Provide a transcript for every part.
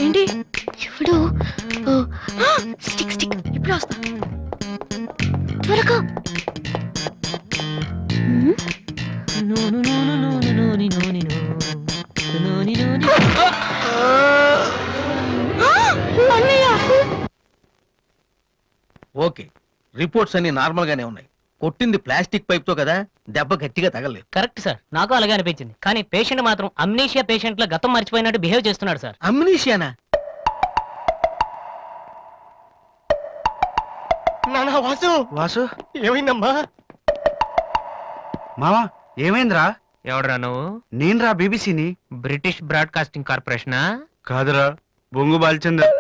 ఏంటి ఇప్పుడు stick stick ఇప్పుడు వస్తా త్వరగా. ఓకే, రిపోర్ట్స్ అన్ని నార్మల్ గానే ఉన్నాయి. కొట్టింది ప్లాస్టిక్ పైప్ తో కదా, దెబ్బ గట్టిగా తగలేదు. కరెక్ట్ సార్, నాకు అలాగే అనిపించింది. కానీ పేషెంట్ మాత్రం అమ్నీషియా పేషెంట్ లో గతం మర్చిపోయినట్టు బిహేవ్ చేస్తున్నాడు సార్. అమ్నీషియానా? నానా వాసు, వాసు ఏమైందమ్మా? మావా ఏమైందిరా? ఎవడరా నువ్వు? నేనురా, బీబీసీని. British broadcasting కార్పొరేషనా? కాదురా, బొంగు బాల్చందర్.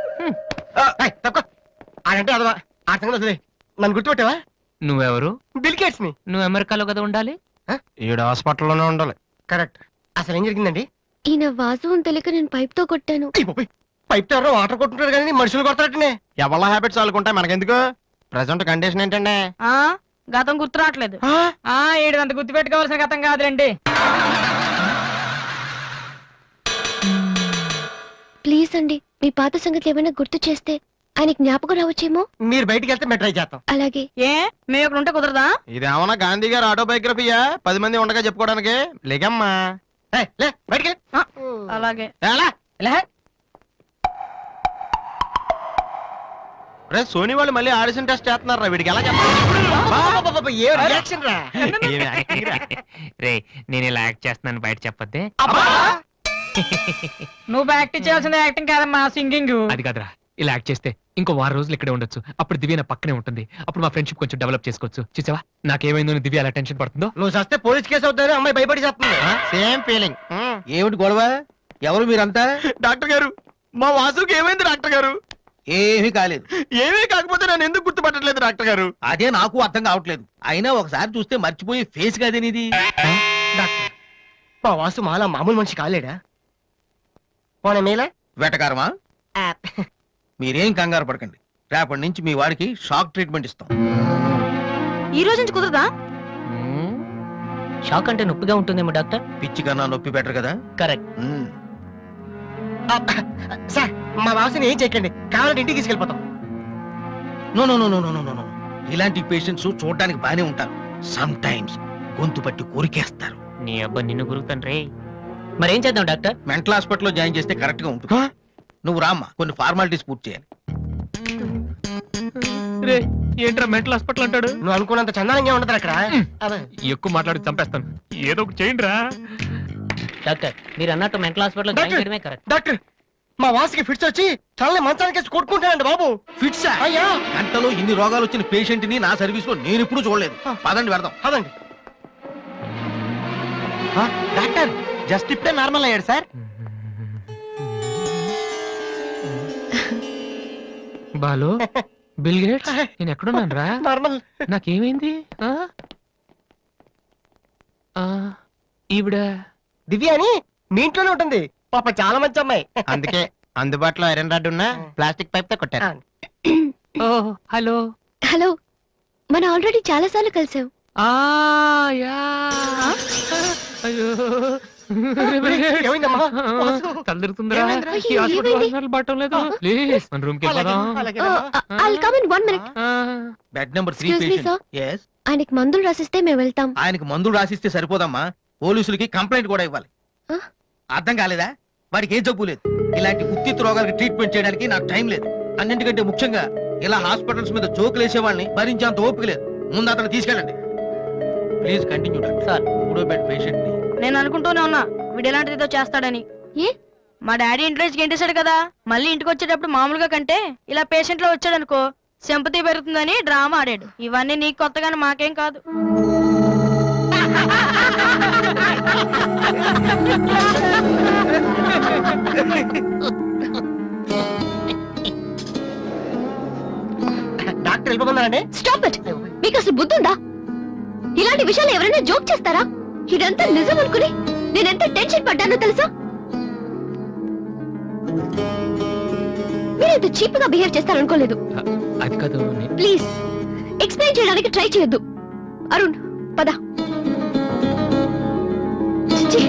ఆడంటే అదవా, ఆ సంగతి వదిలే. నన్ను గుర్తుపెట్టావా? నువ్వెవరు? బిల్ గేట్స్ ని. నువ్వు అమెరికాలో కదా ఉండాలి. ఈడ హాస్పిటల్లోనే ఉండాలి. కరెక్ట్. అసలు ఏం జరిగిందండి? ఈయన వాసు అని తెలియక నేను పైప్ తో కొట్టాను. పైప్ తో ఎవరో వాటర్ కొట్టుకుంటారు కానీ మనుషులు కొడతారటనే. ఎవరి హ్యాబిట్స్ వాళ్ళకుంటాయి, మనకెందుకు? ప్రెసెంట్ కండిషన్ ఏంటండి? గతం గుర్తు రావట్లేదు. ఏడంత గుర్తు పెట్టుకోవాల్సిన గతం కాదులేండి. ప్లీజ్ అండి, మీ పాత సంగతి ఏమైనా గుర్తు చేస్తే ఆయనకి జ్ఞాపకం రావచ్చేమో. మీరు బయటికి వెళ్తే మేము ట్రై చేస్తాం. అలాగే. ఏ మేము ఇక్కడ ఉంటే కుదరదా? ఇదేమన్నా గాంధీ గారు ఆటోబయోగ్రఫీయా 10 మంది ఉండగా చెప్పుకోవడానికి? లేకమ్మా లే బయటికి. అలాగే. రే సోనీ వాళ్ళు మళ్ళీ ఆడిషన్ టెస్ట్ చేస్తున్నారా? వీడికి ఎలా చెప్పాలి? ఏ రియాక్షన్ రా? రే, నేను ఇలా యాక్ట్ చేస్తున్నాను బయట చెప్పొద్దే. నువ్వు యాక్టింగ్ చేయాల్సిన యాక్టింగ్ కాదమ్మా, సింగింగ్. అది కాదురా, ఇలా యాక్ట్ చేస్తే ఇంకో 6 రోజులు ఇక్కడే ఉండొచ్చు. అప్పుడు దివ్య నా పక్కనే ఉంటుంది. అప్పుడు మా ఫ్రెండ్షిప్ కొంచెం డెవలప్ చేసుకోవచ్చు. చూసావా నాకేమైందో దివ్య అలా టెన్షన్ పడుతుందో. నువ్వు చస్తే పోలీస్ కేసు అవుతారు, అమ్మాయి భయపడి చేస్తుంది. Same feeling. ఏమిటి గొడవ? ఎవరు మీరంతా? డాక్టర్ గారు, మా వాసుకి ఏమైంది డాక్టర్ గారు? ఏమీ కాలేదు. ఏమీ కాకపోతే నన్ను ఎందుకు గుర్తుపట్టలేదు డాక్టర్ గారు? అదే నాకు అర్థం కావట్లేదు. అయినా ఒకసారి చూస్తే మర్చిపోయి ఫేస్ కాదేనిది. డాక్టర్, మా వాసు మాలా మామూలు మనిషి కాలేడా? పోనీ మేలా వెటకారమా? మీరేం కంగారు పడకండి. రేపటి నుంచి మీ వాడికి షాక్ ట్రీట్మెంట్ ఇస్తాం. ఈ రోజు నుంచి కుదరదా? షాక్ అంటే నొప్పిగా ఉంటుందేమో డాక్టర్. పిచ్చి కన్నా నొప్పి బెటర్ కదా. కరెక్ట్. సార్, మా వాసుని ఏం చేయకండి, కావాలంటే ఇంటికి తీసుకెళ్ళిపోతాం. No no no no no no no. ఇలాంటి పేషెంట్స్ చూడడానికి బానే ఉంటారు. సమ్ టైమ్స్ గొంతు పట్టి కొరికేస్తారు. నీ అబ్బా నిన్ను గురుకుతాను రే. మరేం చేద్దాం డాక్టర్? మెంటల్ హాస్పిటల్లో జాయిన్ చేస్తే కరెక్ట్ గా ఉంటుంది. నువ్వు రామ్మా, కొన్ని ఫార్మాలిటీస్ పూర్తి చేయాలి. రే, ఏంట్రా మెంటల్ హాస్పిటల్ అంటాడు? నువ్వు అనుకున్నంత చందానంగా ఉండదు అక్కడ. ఎక్కువ మాట్లాడి చంపేస్తాను. ఏదో ఒకటి చేయండి రా. డాక్టర్, మీరు అన్నట్టు మెంటల్ హాస్పిటల్ జాయిన్ చేయడమే కరెక్ట్. డాక్టర్, మా వాసుకి ఫిట్స్ వచ్చి తనని మంచానికి కొట్టుకుంటానండి బాబు. ఫిట్స్ అయ్యా, గంటలో ఇన్ని రోగాలు వచ్చిన పేషెంట్ ని నా సర్వీస్ లో నేను ఎప్పుడు చూడలేదు. పదండి వెళ్దాం. అదండి. డాక్టర్, జస్ట్ ఇప్పుడే నార్మల్ అయ్యాడు సార్. బాలు, బిల్ గేట్స్, నేను ఎక్కడున్నాను రా? నార్మల్. నాకేమైంది? ఈవిడ దివ్య అని మీ ఇంట్లోనే ఉంటుంది. పాప చాలా మంచి అమ్మాయి. అందుకే అందుబాటులో ఐరన్ రాడ్ ఉన్న ప్లాస్టిక్ పైప్ తో కొట్టారు. ఓ హలో. హలో, మనం ఆల్రెడీ చాలా సార్లు కలిసాం. అయ్యో ఏమైందమ్మా? తలదిరుతుందిరా. అయ్యో, ఏమైంది? బాటం లేదు. ప్లీజ్ మన రూమ్ కి I'll come in 1 minute. Bed number 3 Excuse me, sir. Patient. yes. ఆయనకి మందులు రాసిస్తే మేము వెళ్తాం. ఆయనకి మందులు రాసిస్తే సరిపోదమ్మా, పోలీసులకి కంప్లైంట్ కూడా ఇవ్వాలి. అర్థం కాలేదా? వాడికి ఏ జబ్బు లేదు. ఇలాంటి ఉత్తిత్ రోగాలకి ట్రీట్మెంట్ చేయడానికి నాకు టైం లేదు. అన్నింటికంటే ముఖ్యంగా ఇలా హాస్పిటల్స్ మీద జోకులు వేసే వాళ్ళని భరించేంత ఓపిక లేదు. ముందు అతను తీసుకెళ్ళండి. Please continue doctor. సార్, 3వ బెడ్ పేషెంట్ ని. నేను అనుకుంటూనే ఉన్నా వీడు ఎలాంటిది ఏదో చేస్తాడని. ఏ? మా డాడీ ఇంట్రెస్ట్ గెంటేశాడు కదా, మళ్ళీ ఇంటికి వచ్చేటప్పుడు మామూలుగా కంటే ఇలా పేషెంట్ లో వచ్చాడనుకో సింపతి పెరుగుతుందని డ్రామా ఆడాడు. ఇవన్నీ నీకు కొత్తగానే మాకేం కాదు. డాక్టర్ వెళ్ళిపోతున్నారండి. Stop it. మీకు అసలు బుద్ధి ఉందా? ఇలాంటి విషయాలు ఎవరైనా జోక్ చేస్తారా? ఇదంతా నిజం అనుకుని నేనెంత టెన్షన్ పడ్డానో తెలుసా? మీరెంత చీప్ గా బిహేవ్ చేస్తారనుకోలేదు. అది కాదు. ప్లీజ్ ఎక్స్ప్లెయిన్ చేయడానికి ట్రై చేయొద్దు. అరుణ్, పద. చిచ్చి.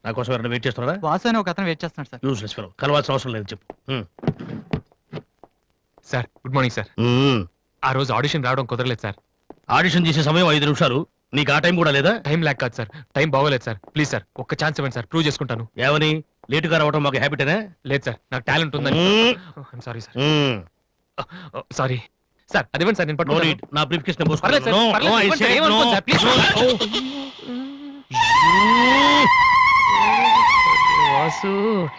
నా కోసం ఎవరైనా వెయిట్ చేస్తున్నారా? వాసు అని ఒక అతను వెయిట్ చేస్తున్నాడు సార్. యూస్లెస్ ఫెలో, కలవాల్సిన అవసరం లేదు, చెప్పు. Sir good morning sir. ఆ రోజు ఆడిషన్ రావడం కుదరలేదు సార్. ఆడిషన్ చేసే సమయం 5 నిమిషాలు, నీకు ఆ టైం కూడా లేదా? టైం ల్యాక్ కాదు సార్, టైం బాగోలేదు సార్. ప్లీజ్ సార్ ఒక్క ఛాన్స్ ఇవ్వండి సార్, ప్రూవ్ చేసుకుంటాను. ఏమని లేటుగా రావడం మాకు హ్యాబిటేనా? లేదు సార్, నాకు టాలెంట్ ఉందని. Sorry sir, sorry sir. అది ఇవ్వండి సార్, నేను నో పట్టుకుంటాను. నీడ్, నా బ్రీఫ్ కేస్ పర్లేదు సార్, పర్లేదు, ఇవ్వండి సార్, ఏమనుకోండి sir, please. Vasu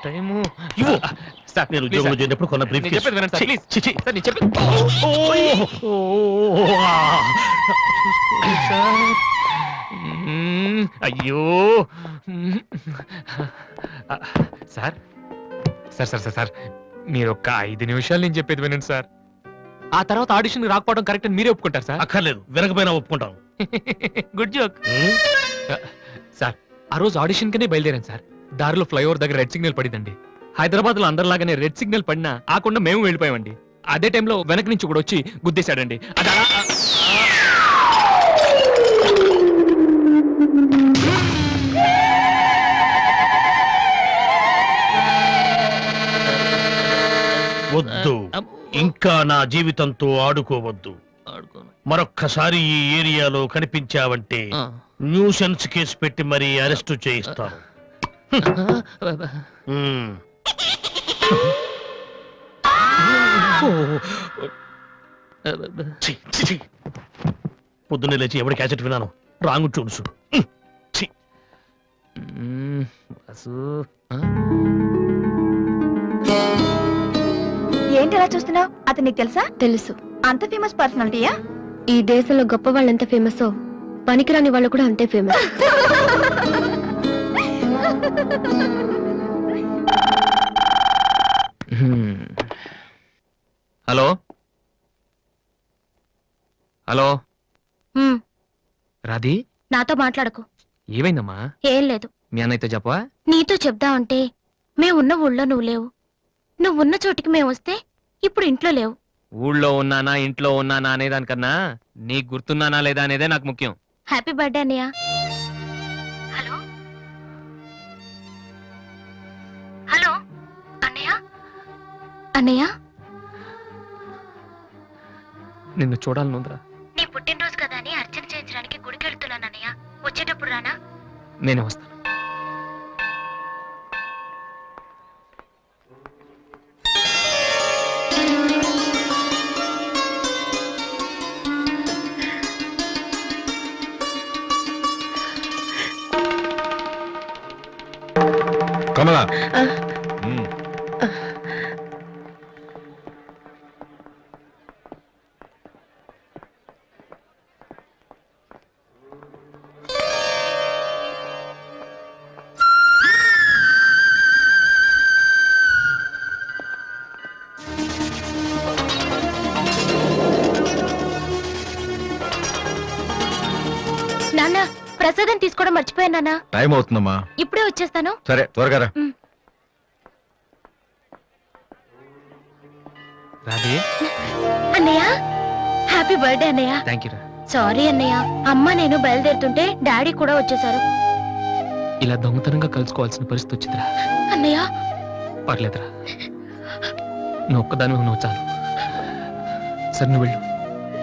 time sir, నేను ప్లీజ్ ఉద్యోగంలో సార్. చేరినప్పుడు కొన్న బ్రీఫ్ నేను కేస్. చెప్పేది వినండి సార్, ప్లీజ్. సార్ నేను చెప్పేది చూసుకోండి సార్. అయ్యో sir sir sir sir sir మీరు ఒక్క 5 నిమిషాలు నేను చెప్పేది వినండి సార్. ఆ తర్వాత ఆడిషన్ రాకపోవడం కరెక్ట్ అని మీరే ఒప్పుకుంటారు సార్. అక్కర్లేదు, వినకపోయినా ఒప్పుకుంటాను. Good joke sir. ఆ రోజు ఆడిషన్ కనే బయలుదేరాను సార్. దారిలో ఫ్లైఓవర్ దగ్గర రెడ్ సిగ్నల్ పడిందండి. హైదరాబాద్ లో అందరిలాగానే రెడ్ సిగ్నల్ పడినా ఆకుండా మేము వెళ్ళిపోయామండి. అదే టైంలో వెనక నుంచి కూడా వచ్చి గుద్దేశాడండి. అది అలా వద్దు, ఇంకా నా జీవితంతో ఆడుకోవద్దు. మరొక్కసారి ఈ ఏరియాలో కనిపించావంటే న్యూసెన్స్ కేసు పెట్టి మరీ అరెస్ట్ చేయిస్తాను. పొద్దున్నే లేచి ఎవడి క్యాసెట్ విన్నాను, రాంగ్ చూడుసు. ఏంటి అలా చూస్తున్నావు? అతను నీకు తెలుసా? తెలుసు. అంత ఫేమస్ పర్సనాలిటీయా? ఈ దేశంలో గొప్ప వాళ్ళు ఎంత ఫేమస్, పనికిరాని వాళ్ళు కూడా అంతే ఫేమస్. హలో హలో రాధి, నాతో మాట్లాడకు. ఏమైందమ్మా? ఏం లేదు. మీ అన్నయ్యతో చెప్పవా? నీతో చెప్దామంటే మేమున్న ఊళ్ళో నువ్వు లేవు, నువ్వున్న చోటికి మేము వస్తే ఇప్పుడు ఇంట్లో లేవు. ఊళ్ళో ఉన్నానా ఇంట్లో ఉన్నానా అనేదానికన్నా నీకు గుర్తున్నానా లేదా అనేదే నాకు ముఖ్యం. హ్యాపీ బర్త్డే అన్నయ్య. హలో హలో అన్నయ్య. అన్నయ్య నిన్ను చూడాలనుందిరా. నీ పుట్టినరోజు కదా అని అర్చన చేయించడానికి గుడికి వెళ్తున్నాను అన్నయ్య. వచ్చేటప్పుడు రానా? నేను వస్తాను. కమలా, నాన్న ప్రసాదం తీసుకోవడం మర్చిపోయాను నాన్న. టైం అవుతుందమ్మా. ఇప్పుడే వచ్చేస్తాను. సరే, త్వరగా రా. రాధి, అన్నయ్య హ్యాపీ బర్త్డే అన్నయ్య. థ్యాంక్ యూ రా. సారీ అన్నయ్య, అమ్మ నేను బయలుదేరుతుంటే డాడీ కూడా వచ్చేసారు. ఇలా దొంగతనంగా కలుసుకోవాల్సిన పరిస్థితి వచ్చిందిరా. అన్నయ్య పర్లేదురా, నువ్వు ఒక్కదాని నువ్వు చాలు. సరే నువ్వు వెళ్ళు,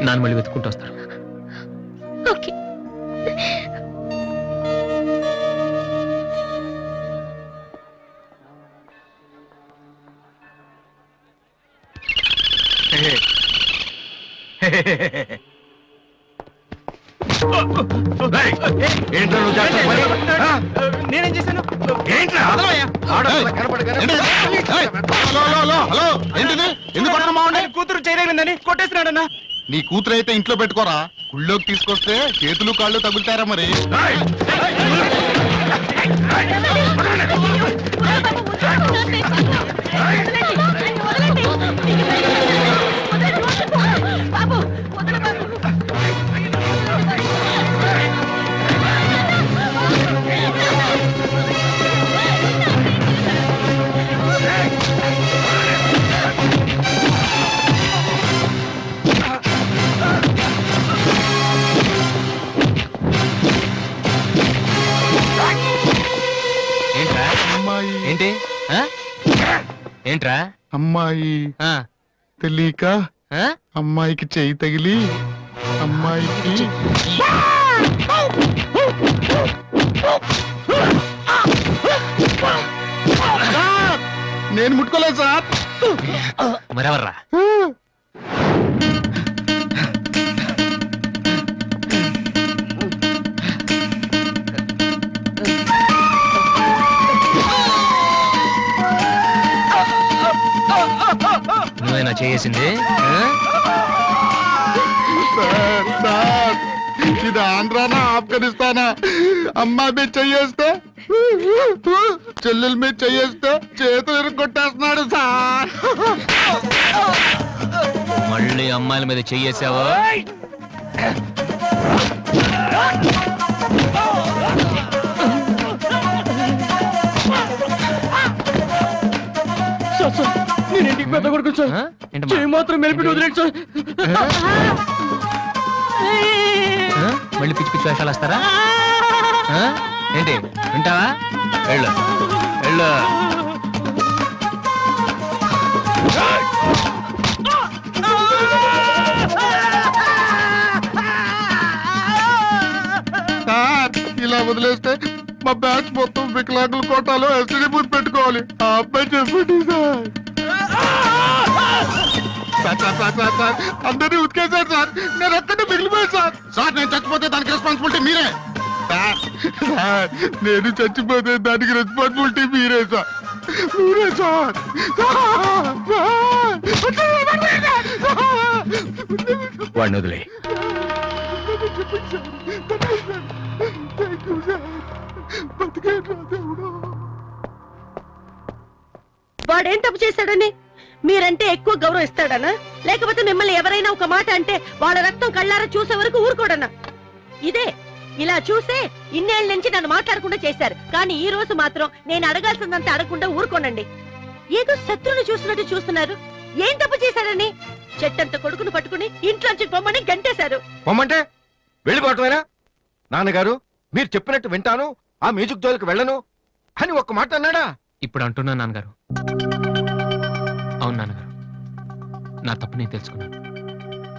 నాన్న మళ్ళీ వెతుక్కుంటూ వస్తారు. ఓకే. ఏంట్రా నువ్వు చేస్తున్న పని? ఆ? నేనేం చేశాను? ఏంట్రా? ఆడపిల్ల కనపడగానే- ఏయ్! హలో, ఏంటిది? ఎందుకు కొట్టడం బాగుండే? కూతురు చేయలేదని కొట్టేస్తున్నాడన్నా. నీ కూతురు అయితే ఇంట్లో పెట్టుకోరా, గుళ్ళోకి తీసుకొస్తే చేతులు కాళ్ళు తగులుతారా మరి. అమ్మాయి ఏంటి ఆ? ఏంట్రా అమ్మాయి ఆ, తెలియక ఆ? అమ్మాయికి చెయ్యి తగిలి అమ్మాయికి సార్, నేను ముట్టుకోలేదు సార్. మరెవర్రా నువ్వేనా చేసింది సార్, సార్, ఇది ఆంధ్రానా ఆఫ్ఘనిస్తానా? అమ్మాయి మీద చెయ్యేస్తే చెల్లెల మీద చెయ్యేస్తే చేతులు ఇరుక్కొట్టేస్తున్నాడు సార్. మళ్ళీ అమ్మాయిల మీద చెయ్యేసావా నేను ఇంటికి పెద్ద కొడుకు సార్. ఆ? ఏంటమ్మా? చెయ్యి మాత్రం మెలిపి వదిలేండి సార్. ఆ? మళ్ళీ పిచ్చి పిచ్చి వేషాలు వస్తారా ఆ? ఏంటి వింటావా వెళ్ళు వెళ్ళు సార్, ఇలా వదిలేస్తే మా బ్యాచ్ మొత్తం వికలాంగుల కోటాలో ఎస్టీడీ బూత్ పెట్టుకోవాలి. ఆ అబ్బాయి చెప్పండి sir. Sir, sir, sir, sir, sir, అందరినీ ఉతికేశారు సార్. నేను ఒక్కడే మిగిలిపోయాను సార్. సార్, నేను చచ్చిపోతే దానికి రెస్పాన్సిబిలిటీ మీరే. సార్, సార్, నేను చచ్చిపోతే దానికి రెస్పాన్సిబిలిటీ మీరే సార్. మీరే సార్. వాడిని వదిలే వాడేం తప్పు చేశాడని మీరంటే ఎక్కువ గౌరవం ఇస్తాడనా, లేకపోతే మిమ్మల్ని ఎవరైనా ఒక మాట అంటే వాళ్ళ రక్తం కళ్ళారా చూసే వరకు ఊరుకోడన్నా? ఇదే ఇలా చూసే ఇన్నేళ్ల నుంచి నన్ను మాట్లాడకుండా చేశారు, కానీ ఈ రోజు మాత్రం నేను అడగాల్సిందంతా అడగకుండా ఊరుకోనండి. ఏదో శత్రువుని చూస్తున్నట్టు చూస్తున్నారు. ఏం తప్పు చేశాడని చెట్టంత కొడుకును పట్టుకుని ఇంట్లోంచి పొమ్మని గంటేశారు. పొమ్మంటే వెళ్ళిపోవటమేనా? నాన్నగారు, మీరు చెప్పినట్టు వింటాను, ఆ మ్యూజిక్ జోలికి వెళ్ళను అని ఒక్క మాట అన్నాడా? ఇప్పుడు అంటున్నా నాన్నగారు. అవును నాన్నగారు, నా తప్పు నేను తెలుసుకున్నాను.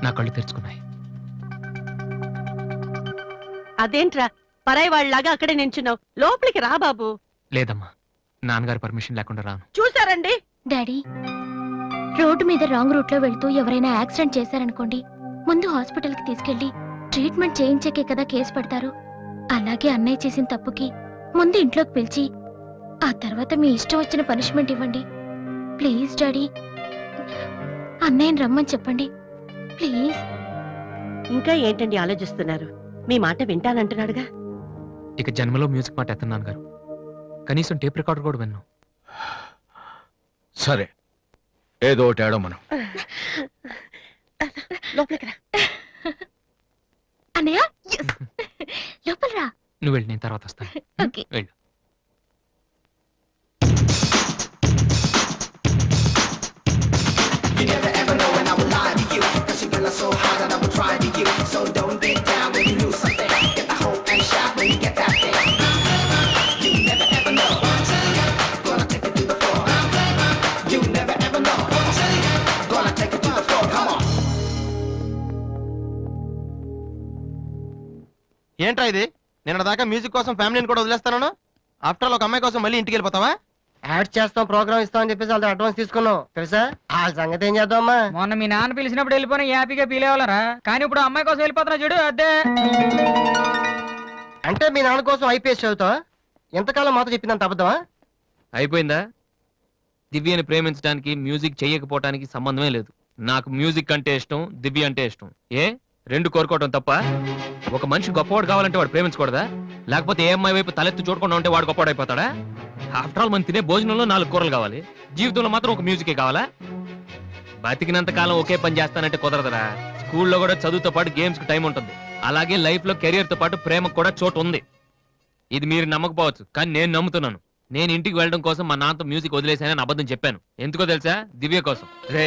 నా కళ్ళు తెరుచుకున్నాయి. అదేంట్రా పరాయి వాళ్ళలాగా అక్కడే నించున్నావు, లోపలికి రా బాబు. లేదమ్మా, నాన్నగారు పర్మిషన్ లేకుండా రాను. చూసారండి, డాడీ, రోడ్డు మీద రాంగ్ రూట్ లో వెళ్తూ ఎవరైనా యాక్సిడెంట్ చేశారనుకోండి, ముందు హాస్పిటల్ కి తీసుకెళ్లి ట్రీట్మెంట్ చేయించాకే కదా కేసు పెడతారు. అలాగే అన్నయ్య చేసిన తప్పుకి ముందు ఇంట్లోకి పిలిచి ఆ తర్వాత మీ ఇష్టం వచ్చిన పనిష్మెంట్ ఇవ్వండి. ప్లీజ్ డాడీ, అన్నయ్యని రమ్మని చెప్పండి ప్లీజ్. ఇంకా ఏంటండి ఆలోచిస్తున్నారు? మీ మాట వింటానంటున్నాడుగా. ఇక జన్మలో మ్యూజిక్ మాట ఎత్తను నాన్నగారు. కనీసం టేప్ రికార్డర్ కూడా విన్ను. సరే, ఏదో ఒకటి ఏడో మనం. లోపలికి రా. అన్నయ్య లోపల రా. నువ్వు వెళ్ళి నేను తర్వాత వస్తాను. ఓకే. వెళ్ళు. ఏంట్రా ఇది? నిన్న దాకా మ్యూజిక్ కోసం ఫ్యామిలీని కూడా వదిలేస్తాను. ఆఫ్టర్ ఆల్ ఒక అమ్మాయి కోసం మళ్ళీ ఇంటికి వెళ్ళిపోతావా? యాడ్ చేస్తాం, ప్రోగ్రామ్ ఇస్తాం అని చెప్పేసి వాళ్ళతో అడ్వాన్స్ తీసుకున్నాం తెలుసా. వాళ్ళ సంగతి ఏం చేద్దామా? మొన్న మీ నాన్న పిలిచినప్పుడు వెళ్ళిపోయిన హ్యాపీగా ఫీల్ అవ్వాలరా, కానీ ఇప్పుడు అమ్మాయి కోసం వెళ్ళిపోతున్నా చూడు అదే. అంటే మీ నాన్న కోసం ఐపీఎస్ చదువుతావా? ఎంతకాలం మాతో చెప్పిందంత అబద్ధమా? అయిపోయిందా? దివ్యని ప్రేమించడానికి మ్యూజిక్ చెయ్యకపోవటానికి సంబంధమే లేదు. నాకు మ్యూజిక్ అంటే ఇష్టం, దివ్య అంటే ఇష్టం. ఏ రెండు కోరుకోవటం తప్ప? ఒక మనిషి గొప్పవాడు కావాలంటే వాడు ప్రేమించకూడదా? లేకపోతే ఏ అమ్మాయి వైపు తలెత్తి చూడకుండా ఉంటే వాడు గొప్పవాడు అయిపోతాడా? ఆఫ్టర్ ఆల్ మనం తినే భోజనంలో 4 కూరలు కావాలి, జీవితంలో మాత్రం ఒక మ్యూజికే కావాలా? బతికినంత కాలం ఒకే పని చేస్తానంటే కుదరదరా. స్కూల్లో కూడా చదువుతో పాటు గేమ్స్ కి టైం ఉంటుంది. అలాగే లైఫ్ లో కెరియర్ తో పాటు ప్రేమకు కూడా చోటు ఉంది. ఇది మీరు నమ్మకపోవచ్చు, కానీ నేను నమ్ముతున్నాను. నేను ఇంటికి వెళ్ళడం కోసం మా నాన్నతో మ్యూజిక్ వదిలేసానని అబద్ధం చెప్పాను. ఎందుకో తెలుసా? దివ్య కోసం. రే,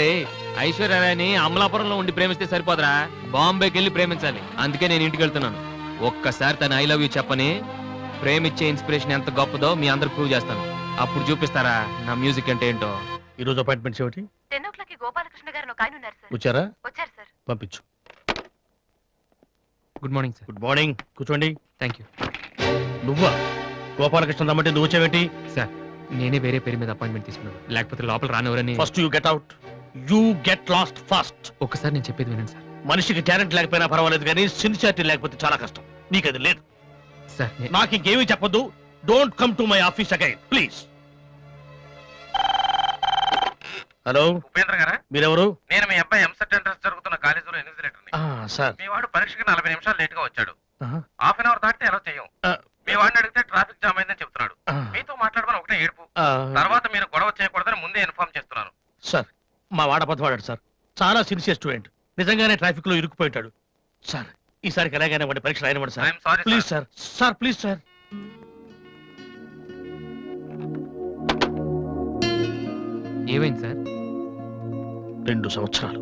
ఐశ్వర్యరాయని అమలాపురంలో ఉండి ప్రేమిస్తే సరిపోదరా, బాంబేకి వెళ్ళి ప్రేమించాలి. అందుకే నేను ఇంటికి వెళ్తున్నాను. ఒక్కసారి తన ఐ లవ్ యూ చెప్పని ప్రేమిచ్చే ఇన్స్పిరేషన్ ఎంత గొప్పదో మీ అందరు ప్రూవ్ చేస్తాను. అప్పుడు చూపిస్తారా నా మ్యూజిక్ అంటే ఏంటో. ఈ రోజు అపాయింట్మెంట్స్ ఏమిటి? 10 o'clock గోపాలకృష్ణ గారు ఒక ఆయన ఉన్నారు సార్. వచ్చారా? వచ్చారు సార్. పంపించు. Good morning sir. Good morning, కూర్చోండి. థ్యాంక్ యూ నువ్వా? గోపాలకృష్ణ రమ్మంటే నువ్వు వచ్చావేంటి? సార్. నేనే వేరే పేరు మీద అపాయింట్మెంట్ తీసుకున్నాను, లేకపోతే లోపల రానివరని. First you get out. You get lost fast. ఒక్కసారి నేను చెప్పేది వినండి సార్. మనిషికి టాలెంట్ లేకపోయినా పర్వాలేదు, కానీ సిన్సియారిటీ లేకపోతే చాలా కష్టం. నీకు అది లేదు. సార్ నాకు ఇంకేమీ చెప్పొద్దు. Don't come to my office again please. Hello, Upendra గారా? మీరెవరు? నేను మీ అబ్బాయి ఎంసెట్ ఎంట్రన్స్ జరుగుతున్న కాలేజీలో ఇన్విజిలేటర్ని. సార్. మీ వాడు పరీక్షకి 40 నిమిషాలు లేట్ గా వచ్చాడు. ఆహా. హాఫ్ అన్ అవర్ దాటితే ఎలా చేయం. ఆ. మీ వాడిని అడిగితే ట్రాఫిక్ జామ్ అయిందని చెప్తున్నాడు. మీతో మాట్లాడమని ఒకటే ఏడుపు. తర్వాత మీరు గొడవ చేయకూడదని ముందే ఇన్ఫార్మ్ చేస్తున్నాను. సార్, మా వాడ పదవాడాడు సార్. చాలా సిన్సియర్ స్టూడెంట్. నిజంగానే ట్రాఫిక్ లో ఇరుక్కుపోయింటాడు. సార్, ఈసారికి ఎలాగైనా వాడి పరీక్ష రాయనివ్వండి sir. I'm sorry please sir. Sir please sir. ఏమైంది సార్? 2 సంవత్సరాలు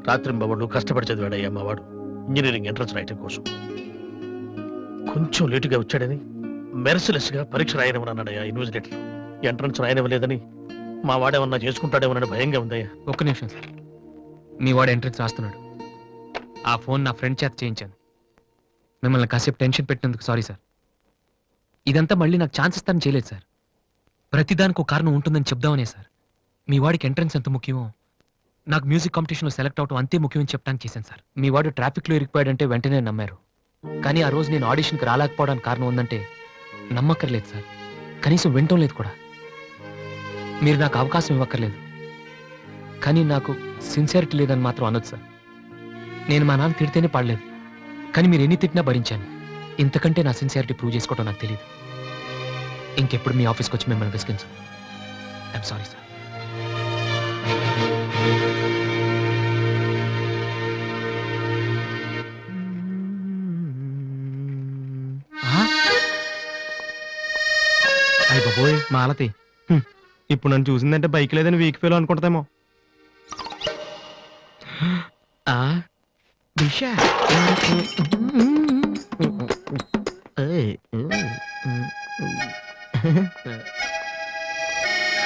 రాత్రింబవళ్ళు కష్టపడి చదివాడయ్యా మా వాడు ఇంజనీరింగ్ ఎంట్రన్స్ రాయటం కోసం. కొంచెం లేటుగా వచ్చాడని మెర్సిలెస్ గా పరీక్ష రాయనివ్వనన్నాడయ్యా ఇన్విజిలేటర్. ఎంట్రన్స్ రాయనివ్వలేదని మా వాడేమన్నా చేసుకుంటాడేమోనని భయంగా ఉందయ్యా. ఒక్క నిమిషం సార్. మీ వాడు ఎంట్రన్స్ రాస్తున్నాడు. ఆ ఫోన్ నా ఫ్రెండ్ చేత చేయించాను. మిమ్మల్ని కాసేపు టెన్షన్ పెట్టినందుకు సారీ సార్. ఇదంతా మళ్ళీ నాకు ఛాన్స్ ఇస్తానని చేయలేదు సార్. ప్రతిదానికి ఒక కారణం ఉంటుందని చెప్దామనే సార్. మీ వాడికి ఎంట్రన్స్ ఎంత ముఖ్యమో నాకు మ్యూజిక్ కాంపిటీషన్లో సెలెక్ట్ అవడం అంతే ముఖ్యమని చెప్పడానికి చేశాను సార్. మీ వాడు ట్రాఫిక్లో ఇరికిపోయాడంటే వెంటనే నమ్మారు. కానీ ఆ రోజు నేను ఆడిషన్కి రాలేకపోవడానికి కారణం ఉందంటే నమ్మక్కర్లేదు సార్. కనీసం వినటం లేదు కూడా. మీరు నాకు అవకాశం ఇవ్వక్కర్లేదు, కానీ నాకు సిన్సియారిటీ లేదని మాత్రం అనొచ్చు సార్. నేను మా నాన్న తిడితేనే పాడలేదు, కానీ మీరు ఎన్ని తిట్టినా భరించాను. ఇంతకంటే నా సిన్సియారిటీ ప్రూవ్ చేసుకోవడం నాకు తెలియదు. ఇంకెప్పుడు మీ ఆఫీస్కి వచ్చి మిమ్మల్ని విసిగించాను. I'm sorry sir. అయ్య బాబోయ్ మాలతి, ఇప్పుడు నన్ను చూసిందంటే బైక్ లేదని వీక్ ఫీల్ అనుకుంటామో.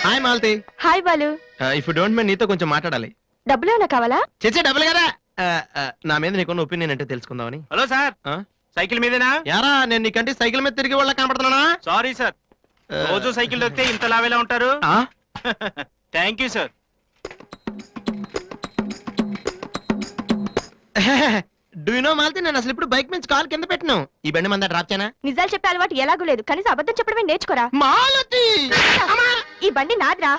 Hi Malathi. Hi Balu. If you don't mind నీతో కొంచెం మాట్లాడాలి. డబ్బులు ఏమైనా కావాలా? చేసే డబ్బులు కదా. నా మీద నీకున్న ఒపీనియన్ అంటే తెలుసుకుందామని. హలో సార్, ఆ? సైకిల్ మీదేనా? యారా నేను నీకంటే సైకిల్ మీద తిరిగి వాళ్ళ కనపడుతున్నా. సారీ సార్, రోజు సైకిల్ దొక్కితే ఇంత లావేలా ఉంటారు. Thank you sir. Do you know Malathi, నేను అసలు ఇప్పుడు బైక్ నుంచి కాల్ కింద పెట్టినావు. ఈ బండి మంద డ్రాప్ చేయనా? నిజాలు చెప్పే అలవాటు ఎలాగూ లేదు, కనీసం అబద్ధం చెప్పడమే నేర్చుకోరా. మాలతి ఈ బండి నాదిరా.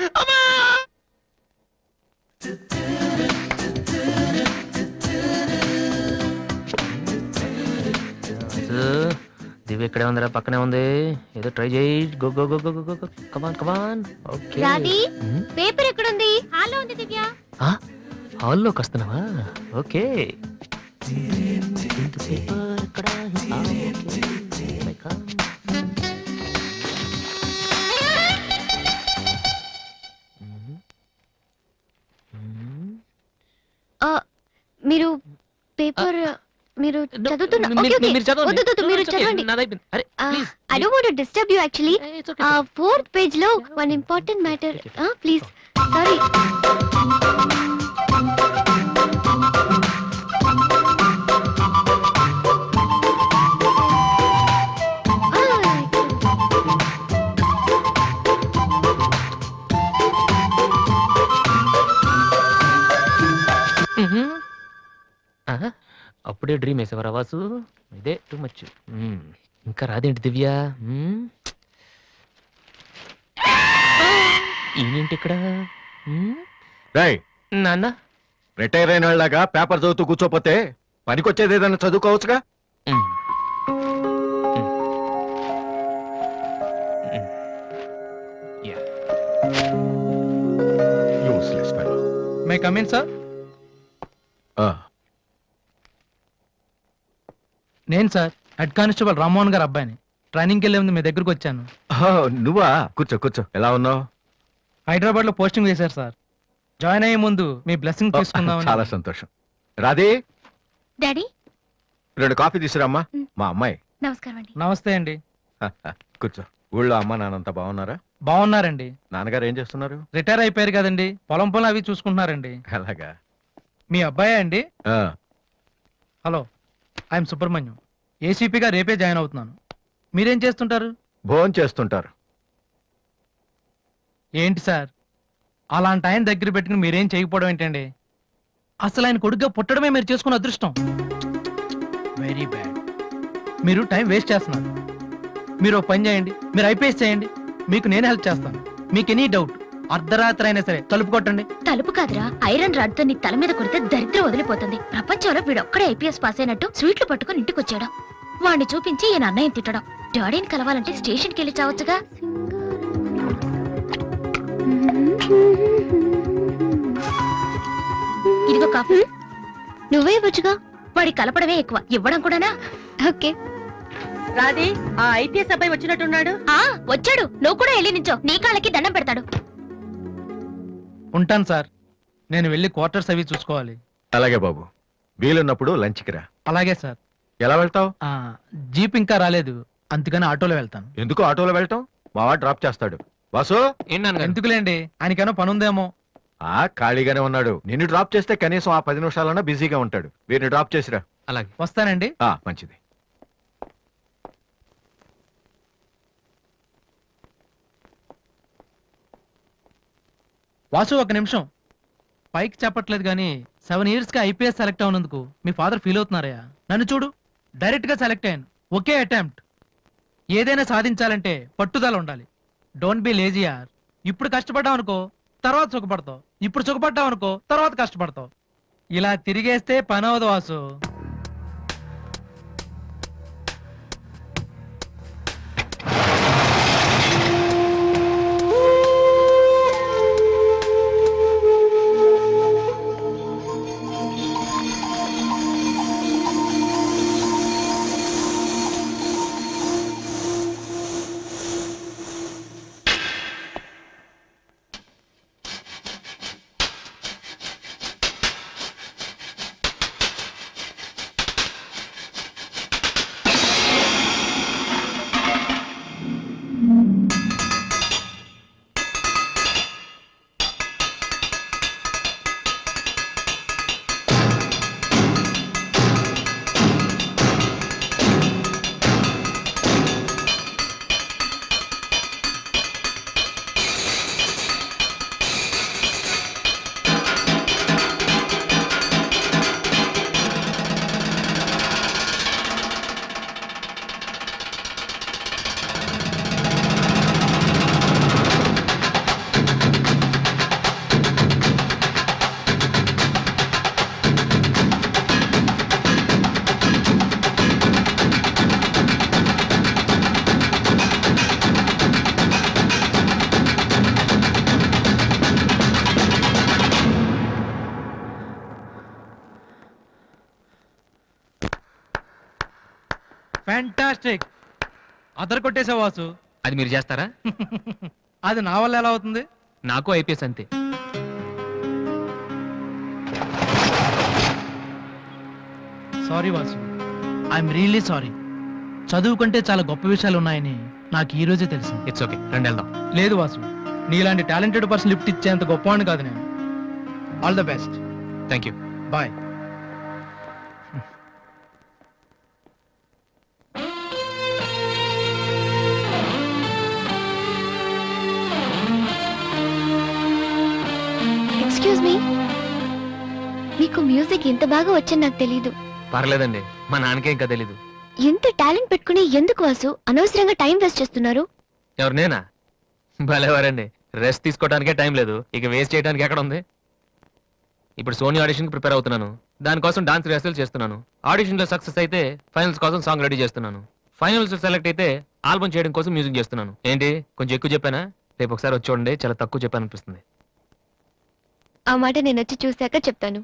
దివ్య ఇక్కడే ఉందిరా, పక్కనే ఉంది. ఏదో ట్రై చేయి. Go go go go go go. Come on come on. Okay. Paper ఎక్కడుంది? హాల్లో ఉంది దివ్య. హాల్లోకి వస్తున్నావా? ఓకే. పేపర్ ఇక్కడ. మీరు పేపర్ మీరు చదువుతున్న ఓకే ఓకే వద్దు వద్దు మీరు చదవండి. I don't want to disturb you actually. 4th page లో one important matter. Please sorry. అప్పుడే డ్రీమ్ వేసేవారా వాసు? ఇదే టూ మచ్. ఇంకా రాదేంటి దివ్య? ఈయనేంటి ఇక్కడ? నాన్న రిటైర్ అయిన వాళ్ళగా పేపర్ చదువుతూ కూర్చోపోతే పనికొచ్చేది ఏదైనా చదువుకోవచ్చుగా. Useless fellow. May come in sir. నేను సార్ హెడ్ కానిస్టేబుల్ రామ్మోహన్ గారు అబ్బాయిని. ట్రైనింగ్కి వెళ్ళే ముందు మీ దగ్గరకు వచ్చాను. నువ్వా? కూర్చో కూర్చో. ఎలా ఉన్నావు? హైదరాబాద్ లో పోస్టింగ్ వేశారు సార్. జాయిన్ అయ్యే ముందు మీ బ్లెస్సింగ్ తీసుకుందాం. చాలా సంతోషం. రాధే, డాడీ 2 కాఫీ తీసుకురామ్మా. మా అమ్మాయి. నమస్కారం అండి. నమస్తే అండి. కూర్చో. ఊళ్ళో అమ్మ నాన్నంతా బాగున్నారా? బాగున్నారండి. నాన్నగారు ఏం చేస్తున్నారు? రిటైర్ అయిపోయారు కదండి, పొలం పొలం అవి చూసుకుంటున్నారండి. అలాగా. మీ అబ్బాయే అండి? ఆ, హలో, ఐఎమ్ సుబ్రహ్మణ్యం. ఏసీపీగా రేపే జాయిన్ అవుతున్నాను. మీరేం చేస్తుంటారు? భోజనం చేస్తుంటారు. ఏంటి సార్, అలాంటి ఆయన దగ్గర పెట్టుకుని మీరేం చేయకపోవడం ఏంటండి? అసలు ఆయన కొడుగ్గా పుట్టడమే మీరు చేసుకున్న అదృష్టం. Very bad. మీరు టైం వేస్ట్ చేస్తున్నారు. మీరు ఒక పని చేయండి, మీరు ఐపీఎస్ చేయండి, మీకు నేను హెల్ప్ చేస్తాను. మీకు ఎనీ డౌట్ అర్ధరాత్రి అయినా సరే తలుపు కొట్టండి. తలుపు కాదురా, ఐరన్ రాడ్ తో నీ తల మీద కొడితే దరిద్రం వదిలిపోతుంది. ప్రపంచంలో వీడొక్కడే ఐపీఎస్ పాస్ అయినట్టు స్వీట్లు పట్టుకుని ఇంటికి వచ్చాడు. వాడిని చూపించి ఈయన అన్నయ్య తిట్టడం. డాడీని కలవాలంటే స్టేషన్కి వెళ్ళి చావచ్చుగా. ఇదిగో కాఫీ. నువ్వే ఇవ్వచ్చుగా. వాడి కలపడమే ఎక్కువ, ఇవ్వడం కూడానా? ఓకే. రాధే, ఆ ఐపీఎస్ అబ్బాయి వచ్చినట్టున్నాడు. వచ్చాడు. నువ్వు కూడా వెళ్ళి నించో, నీ కాళ్ళకి దండం పెడతాడు. ఉంటాను సార్, నేను వెళ్ళి క్వార్టర్స్ అవి చూసుకోవాలి. అలాగే బాబు, వీలున్నప్పుడు లంచ్కి రా. అలాగే సార్. ఎలా వెళ్తావు? జీప్ ఇంకా రాలేదు, అందుకని ఆటోలో వెళ్తాను. ఎందుకు ఆటోలో వెళ్ళటం? మావా డ్రాప్ చేస్తాడు. వాసు, ఏంటి నాన్నగారు? ఎందుకులేండి, ఆయనకేమో పని ఉందేమో. ఖాళీగానే ఉన్నాడు. నిన్ను డ్రాప్ చేస్తే కనీసం ఆ 10 నిమిషాలన్నా బిజీగా ఉంటాడు. వీరిని డ్రాప్ చేసిరా. అలాగే. వస్తానండి. మంచిది. వాసు, ఒక నిమిషం. పైకి చెప్పట్లేదు కానీ 7 years గా ఐపీఎస్ సెలెక్ట్ అవునందుకు మీ ఫాదర్ ఫీల్ అవుతున్నారయ్యా. నన్ను చూడు, డైరెక్ట్ గా సెలెక్ట్ అయ్యాను. ఒకే అటెంప్ట్. ఏదైనా సాధించాలంటే పట్టుదల ఉండాలి. డోంట్ బి లేజీ యార్. ఇప్పుడు కష్టపడ్డావు అనుకో, తర్వాత సుఖపడతావు. ఇప్పుడు సుఖపడ్డావు అనుకో, తర్వాత కష్టపడతావు. ఇలా తిరిగేస్తే పని అవదు వాసు. ఫ్యాంటాస్టిక్. అదర్ కొట్టేసావు వాసు. అది మీరు చేస్తారా? అది నా వల్ల ఎలా అవుతుంది? నాకు ఐపీఎస్ అంతే. Sorry Vasu, I'm really sorry. చదువు కంటే చాలా గొప్ప విషయాలు ఉన్నాయని నాకు ఈ రోజే తెలిసింది. ఇట్స్ ఓకే, రండి వెళ్దాం. లేదు వాసు, నీలాంటి టాలెంటెడ్ పర్సన్ లిఫ్ట్ ఇచ్చేంత గొప్పవాడిని కాదు నేను. All the best. Thank you. Bye. Excuse me, మీకు మ్యూజిక్ ఇంత బాగా వచ్చని నాకు తెలీదు. పర్లేదండి, మా నాన్నకే ఇంకా తెలీదు. ఎంత టాలెంట్ పెట్టుకుని ఎందుకు వాసు అనవసరంగా టైం వేస్ట్ చేస్తున్నారు? ఎవరు, నేనా? భలేవారండి, రెస్ట్ తీసుకోవడానికే టైం లేదు, ఇక వేస్ట్ చేయడానికి ఎక్కడ ఉంది? ఇప్పుడు సోనీ ఆడిషన్ ప్రిపేర్ అవుతున్నాను. దానికోసం డాన్స్ రిహర్సల్ చేస్తున్నాను. ఆడిషన్ లో సక్సెస్ అయితే ఫైనల్స్ కోసం సాంగ్ రెడీ చేస్తున్నాను. ఫైనల్స్ సెలెక్ట్ అయితే ఆల్బమ్ చేయడం కోసం మ్యూజిక్ చేస్తున్నాను. ఏంటి, కొంచెం ఎక్కువ చెప్పానా? రేపు ఒకసారి వచ్చి చూడండి, చాలా తక్కువ చెప్పాను అనిపిస్తుంది. ఆ మాట నేను వచ్చి చూశాక చెప్తాను.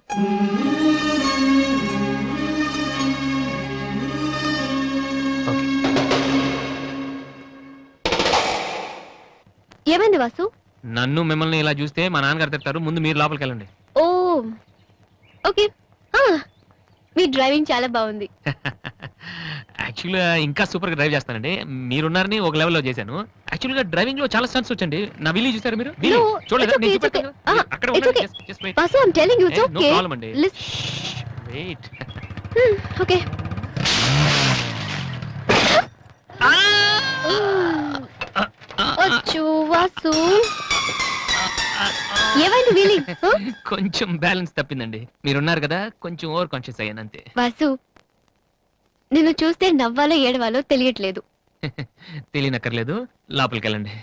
ఓకే. ఏమైంది వాసు? నన్ను మిమ్మల్ని ఇలా చూస్తే మా నాన్నగారు తిడతారు. ముందు మీరు లోపలికి వెళ్ళండి. ఓ ఓకే. మీ డ్రైవింగ్ చాలా బాగుంది. యాక్చువల్గా ఇంకా సూపర్ గా డ్రైవ్ చేస్తానండి. మీరున్నారని ఒక లెవెల్లో చేశాను. యాక్చువల్ గా డ్రైవింగ్ లో చాలా స్టన్స్ వచ్చండి. నా వీలు చూసారు మీరు? వీలు No, చూడలేదా? it's okay, నేను it's okay. చూపెడతాను కదా. అక్కడ it's ఉండండి. okay. Just wait. Vasu, I'm telling you, it's No okay. problem అండి. Wait. ఓకే. అచ్చో వాసు, ఏమైంది వీలి? కొంచెం బ్యాలెన్స్ తప్పిందండి. మీరున్నారు కదా, కొంచెం ఓవర్ కాన్షియస్ అయ్యాను అంతే. వాసు, నిన్ను చూస్తే నవ్వాలో ఏడవాలో తెలియట్లేదు. తెలియనక్కర్లేదు, లోపలికి వెళ్ళండి.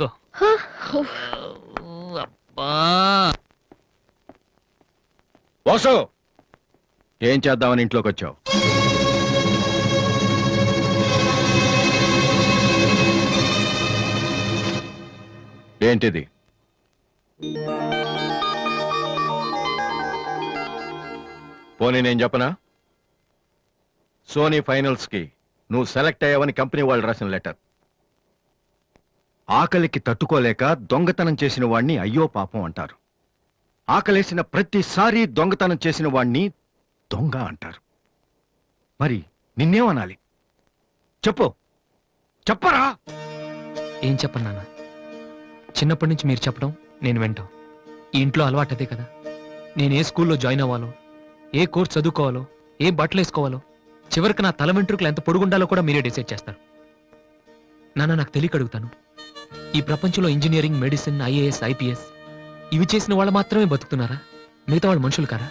గో. అబ్బా, వాసు ఏం చేద్దామని ఇంట్లోకి వచ్చావు? ఏంటిది? పోనీ నేను చెప్పనా? సోనీ ఫైనల్స్ కి నువ్వు సెలెక్ట్ అయ్యావని కంపెనీ వాళ్ళు రాసిన లెటర్. ఆకలికి తట్టుకోలేక దొంగతనం చేసిన వాణ్ణి అయ్యో పాపం అంటారు. ఆకలేసిన ప్రతిసారి దొంగతనం చేసిన వాణ్ణి దొంగ అంటారు. మరి నిన్నేమనాలి? చెప్పు, చెప్పరా? ఏం చెప్పను నాన్న. చిన్నప్పటి నుంచి మీరు చెప్పడం నేను వింటాం. ఈ ఇంట్లో అలవాటు అదే కదా. నేను ఏ స్కూల్లో జాయిన్ అవ్వాలో, ఏ కోర్స్ చదువుకోవాలో, ఏ బట్టలు వేసుకోవాలో, చివరికి నా తల వెంట్రుకలు ఎంత పొడుగుండాలో కూడా మీరే డిసైడ్ చేస్తారు. నాన్న, నాకు తెలియక అడుగుతాను, ఈ ప్రపంచంలో ఇంజనీరింగ్, మెడిసిన్, ఐఏఎస్, ఐపీఎస్ ఇవి చేసిన వాళ్ళు మాత్రమే బతుకుతున్నారా? మిగతా వాళ్ళు మనుషులు కారా?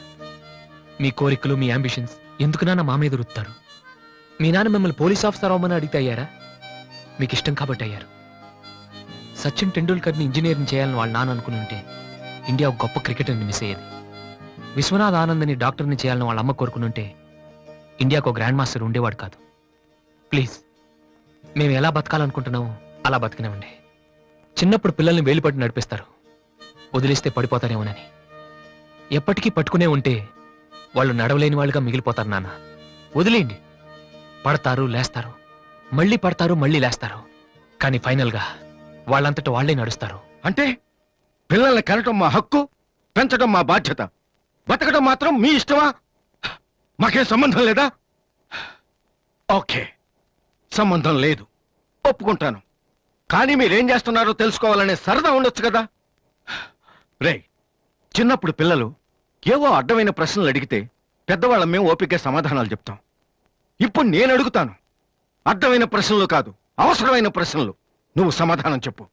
మీ కోరికలు, మీ అంబిషన్స్ ఎందుకు నాన్న మా మీద రుత్తారు? మీ నాన్న మిమ్మల్ని పోలీస్ ఆఫీసర్ అవ్వమని అడిగితే అయ్యారా? మీకు ఇష్టం కాబట్టి అయ్యారు. సచిన్ టెండూల్కర్ని ఇంజనీరింగ్ చేయాలని వాళ్ళ నాన్న అనుకుని ఉంటే ఇండియా ఒక గొప్ప క్రికెటర్ని మిస్ అయ్యేది. విశ్వనాథ్ ఆనంద్ని డాక్టర్ని చేయాలని వాళ్ళ అమ్మ కోరుకుని ఉంటే ఇండియాకు ఒక గ్రాండ్ మాస్టర్ ఉండేవాడు కాదు. ప్లీజ్, మేము ఎలా బతకాలనుకుంటున్నామో అలా బతికినామండి. చిన్నప్పుడు పిల్లల్ని వేలిపట్టి నడిపిస్తారు, వదిలేస్తే పడిపోతారేమోనని. ఎప్పటికీ పట్టుకునే ఉంటే వాళ్ళు నడవలేని వాళ్ళుగా మిగిలిపోతారు నాన్న. వదిలేయండి. పడతారు, లేస్తారు, మళ్ళీ పడతారు, మళ్ళీ లేస్తారు. కానీ ఫైనల్గా వాళ్ళంతట వాళ్లే నడుస్తారు. అంటే పిల్లల్ని కనటం మా హక్కు, పెంచడం మా బాధ్యత, బతకడం మాత్రం మీ ఇష్టమా? మాకేం సంబంధం లేదా? ఓకే, సంబంధం లేదు, ఒప్పుకుంటాను. కానీ మీరేం చేస్తున్నారో తెలుసుకోవాలనే సరదా ఉండొచ్చు కదా. రే, చిన్నప్పుడు పిల్లలు ఏవో అడ్డమైన ప్రశ్నలు అడిగితే పెద్దవాళ్ళం మేము ఓపిక సమాధానాలు చెప్తాం. ఇప్పుడు నేను అడుగుతాను, అడ్డమైన ప్రశ్నలు కాదు, అవసరమైన ప్రశ్నలు. నువ్వు సమాధానం చెప్పు.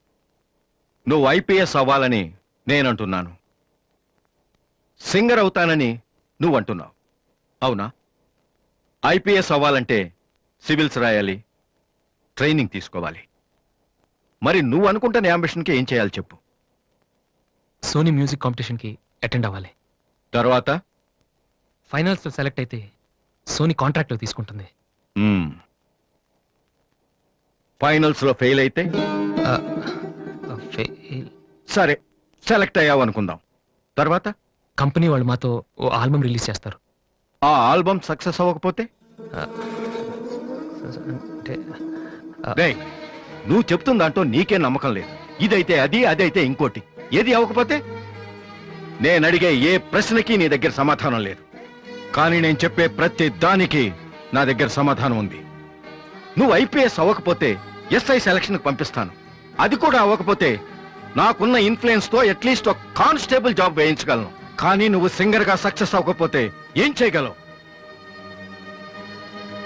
నువ్వు ఐపీఎస్ అవ్వాలని నేనంటున్నాను, సింగర్ అవుతానని నువ్వు అంటున్నావు. అవునా? ఐపీఎస్ అవ్వాలంటే సివిల్స్ రాయాలి, ట్రైనింగ్ తీసుకోవాలి. మరి నువ్వు అనుకుంటున్న అంబిషన్కి ఏం చేయాలి చెప్పు. సోనీ మ్యూజిక్ కాంపిటీషన్కి అటెండ్ అవ్వాలి. తర్వాత ఫైనల్స్లో సెలెక్ట్ అయితే సోనీ కాంట్రాక్ట్లో తీసుకుంటుంది. ఫైనల్స్ లో ఫెయిల్ అయితే సరే, సెలెక్ట్ అయ్యావు అనుకుందాం. తర్వాత కంపెనీ వాళ్ళు మాతో ఓ ఆల్బమ్ రిలీజ్ చేస్తారు. ఆ ఆల్బమ్ సక్సెస్ అవ్వకపోతే? అంటే రేయ్, నువ్వు చెప్తున్న దాంట్లో నీకే నమ్మకం లేదు. ఇదైతే అది, అదైతే ఇంకోటి. ఏది అవ్వకపోతే? నేను అడిగే ఏ ప్రశ్నకి నీ దగ్గర సమాధానం లేదు. కానీ నేను చెప్పే ప్రతి దానికి నా దగ్గర సమాధానం ఉంది. నువ్వు ఐపీఎస్ అవ్వకపోతే ఎస్ఐ సెలక్షన్ పంపిస్తాను. అది కూడా అవ్వకపోతే నాకున్న ఇన్ఫ్లుయెన్స్ తో అట్లీస్ట్ ఒక కానిస్టేబుల్ జాబ్ వేయించగలను. కానీ నువ్వు సింగర్ గా సక్సెస్ అవ్వకపోతే ఏం చేయగలవు?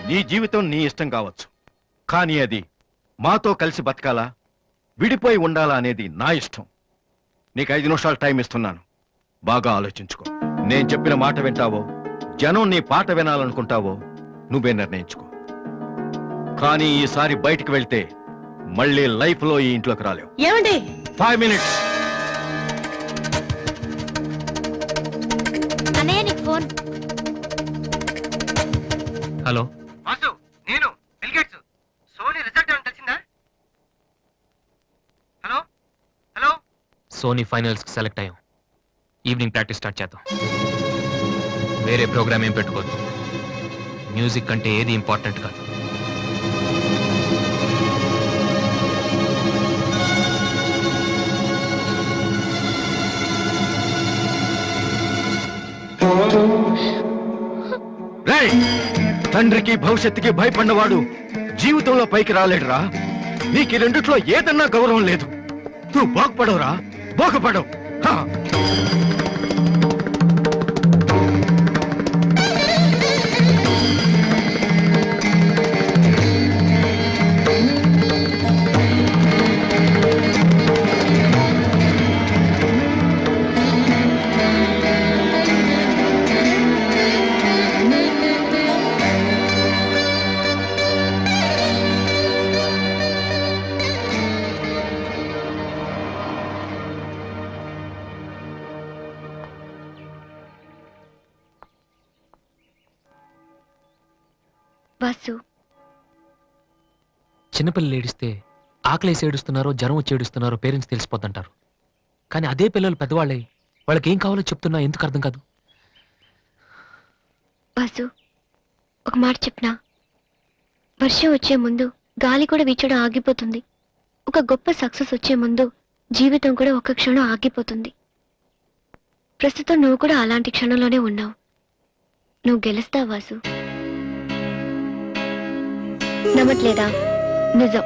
నీ జీవితం నీ ఇష్టం కావచ్చు, కానీ అది మాతో కలిసి బతకాలా, విడిపోయి ఉండాలా అనేది నా ఇష్టం. నీకు 5 నిమిషాలు టైం ఇస్తున్నాను, బాగా ఆలోచించుకో. నేను చెప్పిన మాట వింటావో, జనం నీ పాట వినాలనుకుంటావో నువ్వే నిర్ణయించుకో. కానీ ఈసారి బయటికి వెళ్తే మళ్ళీ లైఫ్ లో ఈ ఇంట్లోకి రాలేవు. ఏమండి? 5 మినిట్స్. అన్నయ్య, నీకు ఫోన్. హలో, వాసు, నేను బిల్ గేట్స్. సోనీ రిజల్ట్ ఏమైనా తెలిసిందా? Hello hello. సోనీ ఫైనల్స్కి సెలెక్ట్ అయ్యాం. ఈవినింగ్ ప్రాక్టీస్ స్టార్ట్ చేద్దాం. వేరే ప్రోగ్రామ్ ఏం పెట్టుకోవద్దు. మ్యూజిక్ అంటే ఏది ఇంపార్టెంట్ కాదు. రేయ్, తండ్రికి భవిష్యత్తుకి భయపడినవాడు జీవితంలో పైకి రాలేడురా. నీకు ఈ రెండిట్లో ఏదన్నా గౌరవం లేదు. నువ్వు బాగుపడవురా, బాగుపడవు. హా. వాసు, చిన్నపిల్లలు ఏడిస్తే ఆకలేసి ఏడుస్తున్నారో జ్వరం వచ్చి ఏడుస్తున్నారో పేరెంట్స్ తెలిసిపోతుంటారు. కానీ అదే పిల్లలు పెద్దవాళ్ళై వాళ్ళకి ఏం కావాలో చెప్తున్నా ఎందుకు అర్థం కాదు? వాసు, ఒక మాట చెప్పనా? వర్షం వచ్చే ముందు గాలి కూడా వీచడం ఆగిపోతుంది. ఒక గొప్ప సక్సెస్ వచ్చే ముందు జీవితం కూడా ఒక్క క్షణం ఆగిపోతుంది. ప్రస్తుతం నువ్వు కూడా అలాంటి క్షణంలోనే ఉన్నావు. నువ్వు గెలుస్తావు వాసు. నమ్మట్లేదా? నిజం.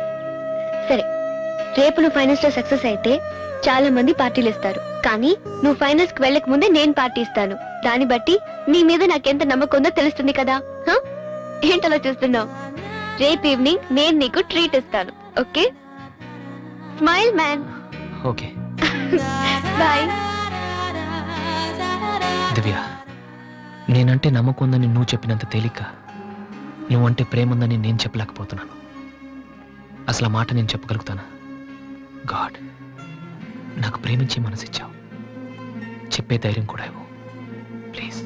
సరే, రేపు నువ్వు ఫైనల్స్ లో సక్సెస్ అయితే చాలా మంది పార్టీలు ఇస్తారు. కానీ నువ్వు ఫైనల్స్ కి వెళ్ళక ముందే నేను పార్టీ ఇస్తాను. దాన్ని బట్టి నీ మీద నాకెంత నమ్మకం ఉందో తెలుస్తుంది కదా. హ? ఏంటలా చూస్తున్నావు? రేపు ఈవినింగ్ నేను నీకు ట్రీట్ ఇస్తాను. Okay? Smile man. Okay boy. Divya, నేనంటే నమ్మకం ఉందని నువ్వు చెప్పినంత తేలిక నువ్వంటే ప్రేమ ఉందని నేను చెప్పలేకపోతున్నాను. అసలు ఆ మాట నేను చెప్పగలుగుతానా? గాడ్, నాకు ప్రేమించే మనసిచ్చావు. చెప్పే ధైర్యం కూడా ఇవ్వు please.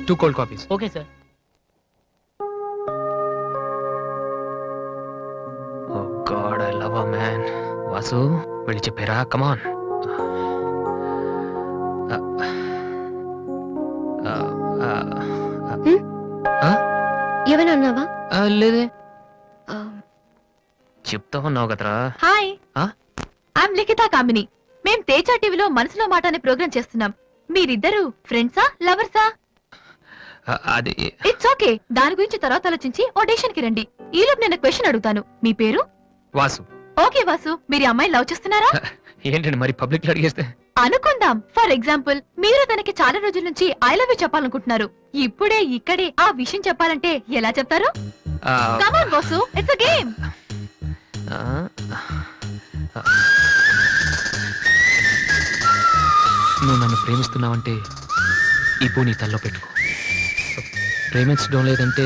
2 cold coffees. Okay sir. Oh God, I love her, man. Vasu, వెళ్ళి చెప్పారా? కమాన్. ఏమైనా అన్నావా? లేదే, చెప్తా ఉన్నావు కదరా. హాయ్, ఆ? ఐఎమ్ లిఖితా కామిని. మేం తేజ టీవీలో మనసులో మాట అనే ప్రోగ్రామ్ చేస్తున్నాం. మీరిద్దరు ఫ్రెండ్సా, లవర్సా? అది ఇట్స్ ఓకే, దాని గురించి తర్వాత ఆలోచించి ఆడిషన్ కి రండి. ఈలోపు నేను క్వశ్చన్ అడుగుతాను. మీ పేరు? వాసు. ఓకే వాసు, మీరు ఈ అమ్మాయి లవ్ చేస్తున్నారా? ఏంటండి మరి పబ్లిక్ లో అడిగేస్తే? అనుకుందాం, ఫర్ ఎగ్జాంపుల్ మీరు తనకి చాలా రోజుల నుంచి ఐ లవ్ యూ చెప్పాలనుకుంటున్నారు. ఇప్పుడే ఇక్కడే ఆ విషయం చెప్పాలంటే ఎలా చెప్తారు? కమాన్ వాసు, ఇట్స్ అ గేమ్. నువ్వు నన్ను ప్రేమిస్తున్నావంటే ఈ పూ నీ తల్లో పెట్టుకో. ప్రేమించడం లేదంటే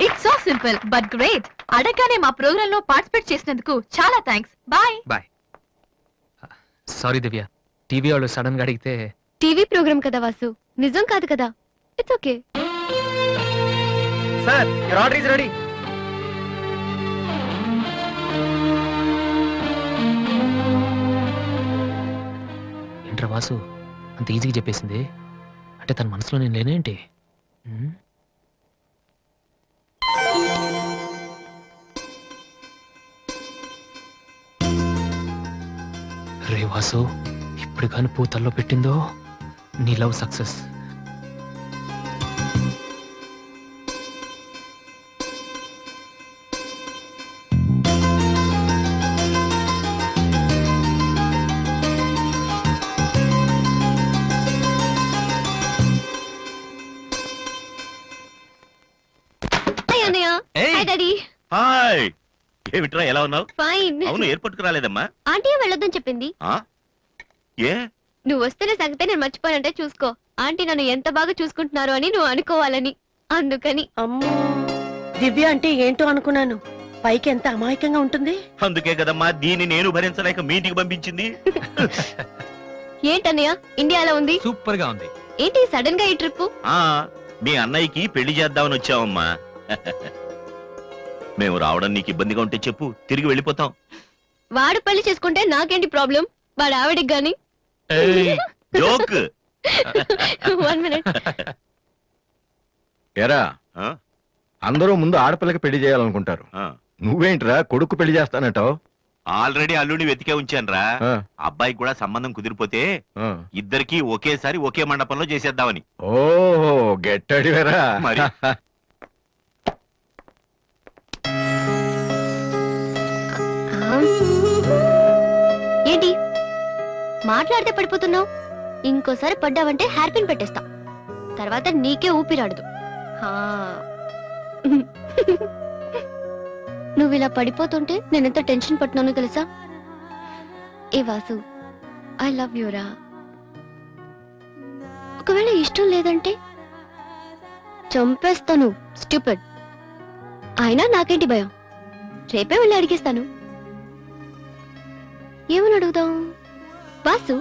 it's so simple but great. అడగగానే మా ప్రోగ్రామ్ లో పార్టిసిపేట్ చేసినందుకు చాలా థ్యాంక్స్. బాయ్. బాయ్. సారీ దివ్య, టీవీ వాళ్ళు సడన్ గా అడిగితే. టీవీ ప్రోగ్రామ్ కదా వాసు, నిజం కాదు కదా. It's okay. Sir, your order is ready. ఏంట్రా వాసు, అంత ఈజీగా చెప్పేసింది? అంటే తన మనసులో నేను లేనేంటి? రే వాసు, ఇప్పుడు కానీ పూతల్లో పెట్టిందో నీ లవ్ సక్సెస్. హాయ్ అన్నయ్య. Hi daddy. హాయ్, ఏమిట్రా ఎలా ఉన్నావు? ఫైన్. అవును, ఎయిర్పోర్ట్ కు రాలేదమ్మా? ఆంటీ వెళ్ళొద్దని చెప్పింది. ఆ? ఏ? నువ్వు వస్తేనే సంగతే నేను మర్చిపోయానంటే చూసుకో. ఆంటీ నన్ను ఎంత బాగా చూసుకుంటున్నారో అని నువ్వు అనుకోవాలని. అందుకని. అమ్మో, దివ్య అంటే ఏంటో అనుకున్నాను. పైకి ఎంత అమాయకంగా ఉంటుంది. అందుకే కదమ్మా దీన్ని నేను భరించలేక మీ ఇంటికి పంపించింది. ఏంటన్నయ్య, ఇండియా ఎలా ఉంది? సూపర్ గా ఉంది. ఏంటి సడన్ గా ఈ ట్రిప్? ఆ మీ అన్నయ్యకి పెళ్లి చేద్దామని వచ్చావమ్మా. మేము రావడం నీకు ఇబ్బందిగా ఉంటే చెప్పు, తిరిగి వెళ్ళిపోతాం. వాడు పెళ్లి చేసుకుంటే నాకేంటి ప్రాబ్లం? వాడు ఆవిడికి గాని. జోక్. 1 minute. ఎరా, ఆ? అందరూ ముందు ఆడపిల్లకి పెళ్లి చేయాలనుకుంటారు. ఆ, నువ్వేంట్రా కొడుకు పెళ్లి చేస్తానంటావు? ఆల్రెడీ అల్లుడిని వెతికే ఉంచానురా. అబ్బాయికి కూడా సంబంధం కుదిరిపోతే ఇద్దరికి ఒకేసారి ఒకే మండపంలో చేసేద్దామని. ఓహో గెట్టడివేరా. మరి. ఏంటి మాట్లాడితే పడిపోతున్నావు? ఇంకోసారి పడ్డావంటే హెయిర్ పిన్ పెట్టేస్తా. తర్వాత నీకే ఊపిరాడదు. హా. నువ్వు ఇలా పడిపోతుంటే నేనెంత టెన్షన్ పట్టినానో తెలుసా? ఏ వాసు, ఐ లవ్ యూరా. ఒకవేళ ఇష్టం లేదంటే చంపేస్తాను. స్టూపిడ్. అయినా నాకేంటి భయం? రేపే వెళ్ళి అడిగేస్తాను. ఏమని అడుగుదాం? వాసు,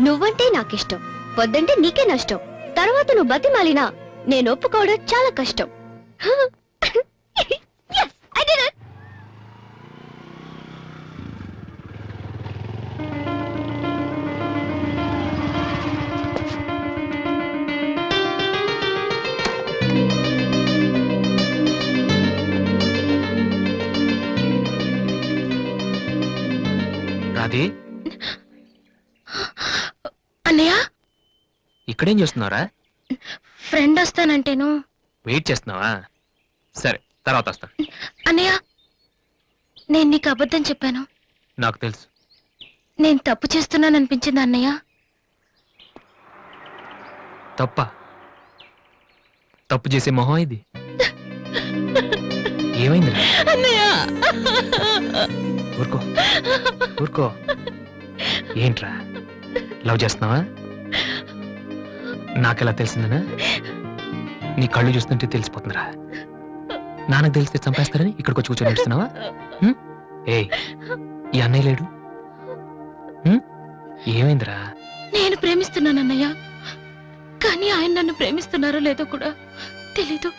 నువ్వంటే నాకిష్టం, వద్దంటే నీకే నష్టం. తర్వాత నువ్వు బతిమాలినా నేను ఒప్పుకోవడం చాలా కష్టం. Yes, I did it. Radhi, అన్నయ్య, ఇక్కడేం చేస్తున్నారా? ఫ్రెండ్ వస్తానంటేను. వెయిట్ చేస్తున్నావా? సరే, తర్వాత వస్తా. అన్నయ్య, నేను నీకు అబద్ధం చెప్పాను. నాకు తెలుసు. నేను తప్పు చేస్తున్నాను అనిపించింది అన్నయ్య. తప్ప? తప్పు చేసే మొహం ఇది. ఏమైంది? అన్నయ్య, ఊరుకో ఊరుకో. ఏంట్రా, లవ్ చేస్తున్నావా? నాకెలా తెలిసిందనా? నీ కళ్ళు చూస్తుంటే తెలిసిపోతుందిరా. నాన్నకు తెలిస్తే చంపేస్తారని ఇక్కడికి వచ్చి కూర్చొని నడుస్తున్నావా? ఏయ్, ఈ అన్నయ్య లేడు. ఏమైందిరా? నేను ప్రేమిస్తున్నాను అన్నయ్య, కానీ ఆయన నన్ను ప్రేమిస్తున్నారో లేదో కూడా తెలీదు.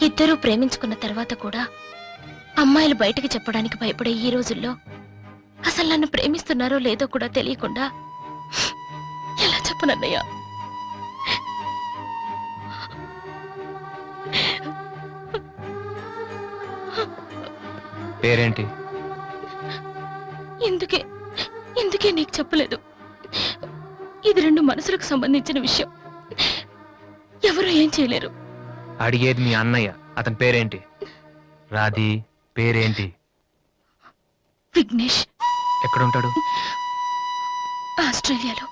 ఇద్దరూ ప్రేమించుకున్న తర్వాత కూడా అమ్మాయిలు బయటకు చెప్పడానికి భయపడే ఈ రోజుల్లో అసలు నన్ను ప్రేమిస్తున్నారో లేదో కూడా తెలియకుండా ఎలా చెప్పనన్నయ్య? పేరేంటి? ఎందుకే ఎందుకే నీకు చెప్పలేదు. ఇది రెండు మనసులకు సంబంధించిన విషయం. ఎవరు ఏం చేయలేరు. అడిగేది మీ అన్నయ్య. అతని పేరేంటి? రాధి పేరేంటి? విఘ్నేష్. ఎక్కడుంటాడు? ఆస్ట్రేలియాలో.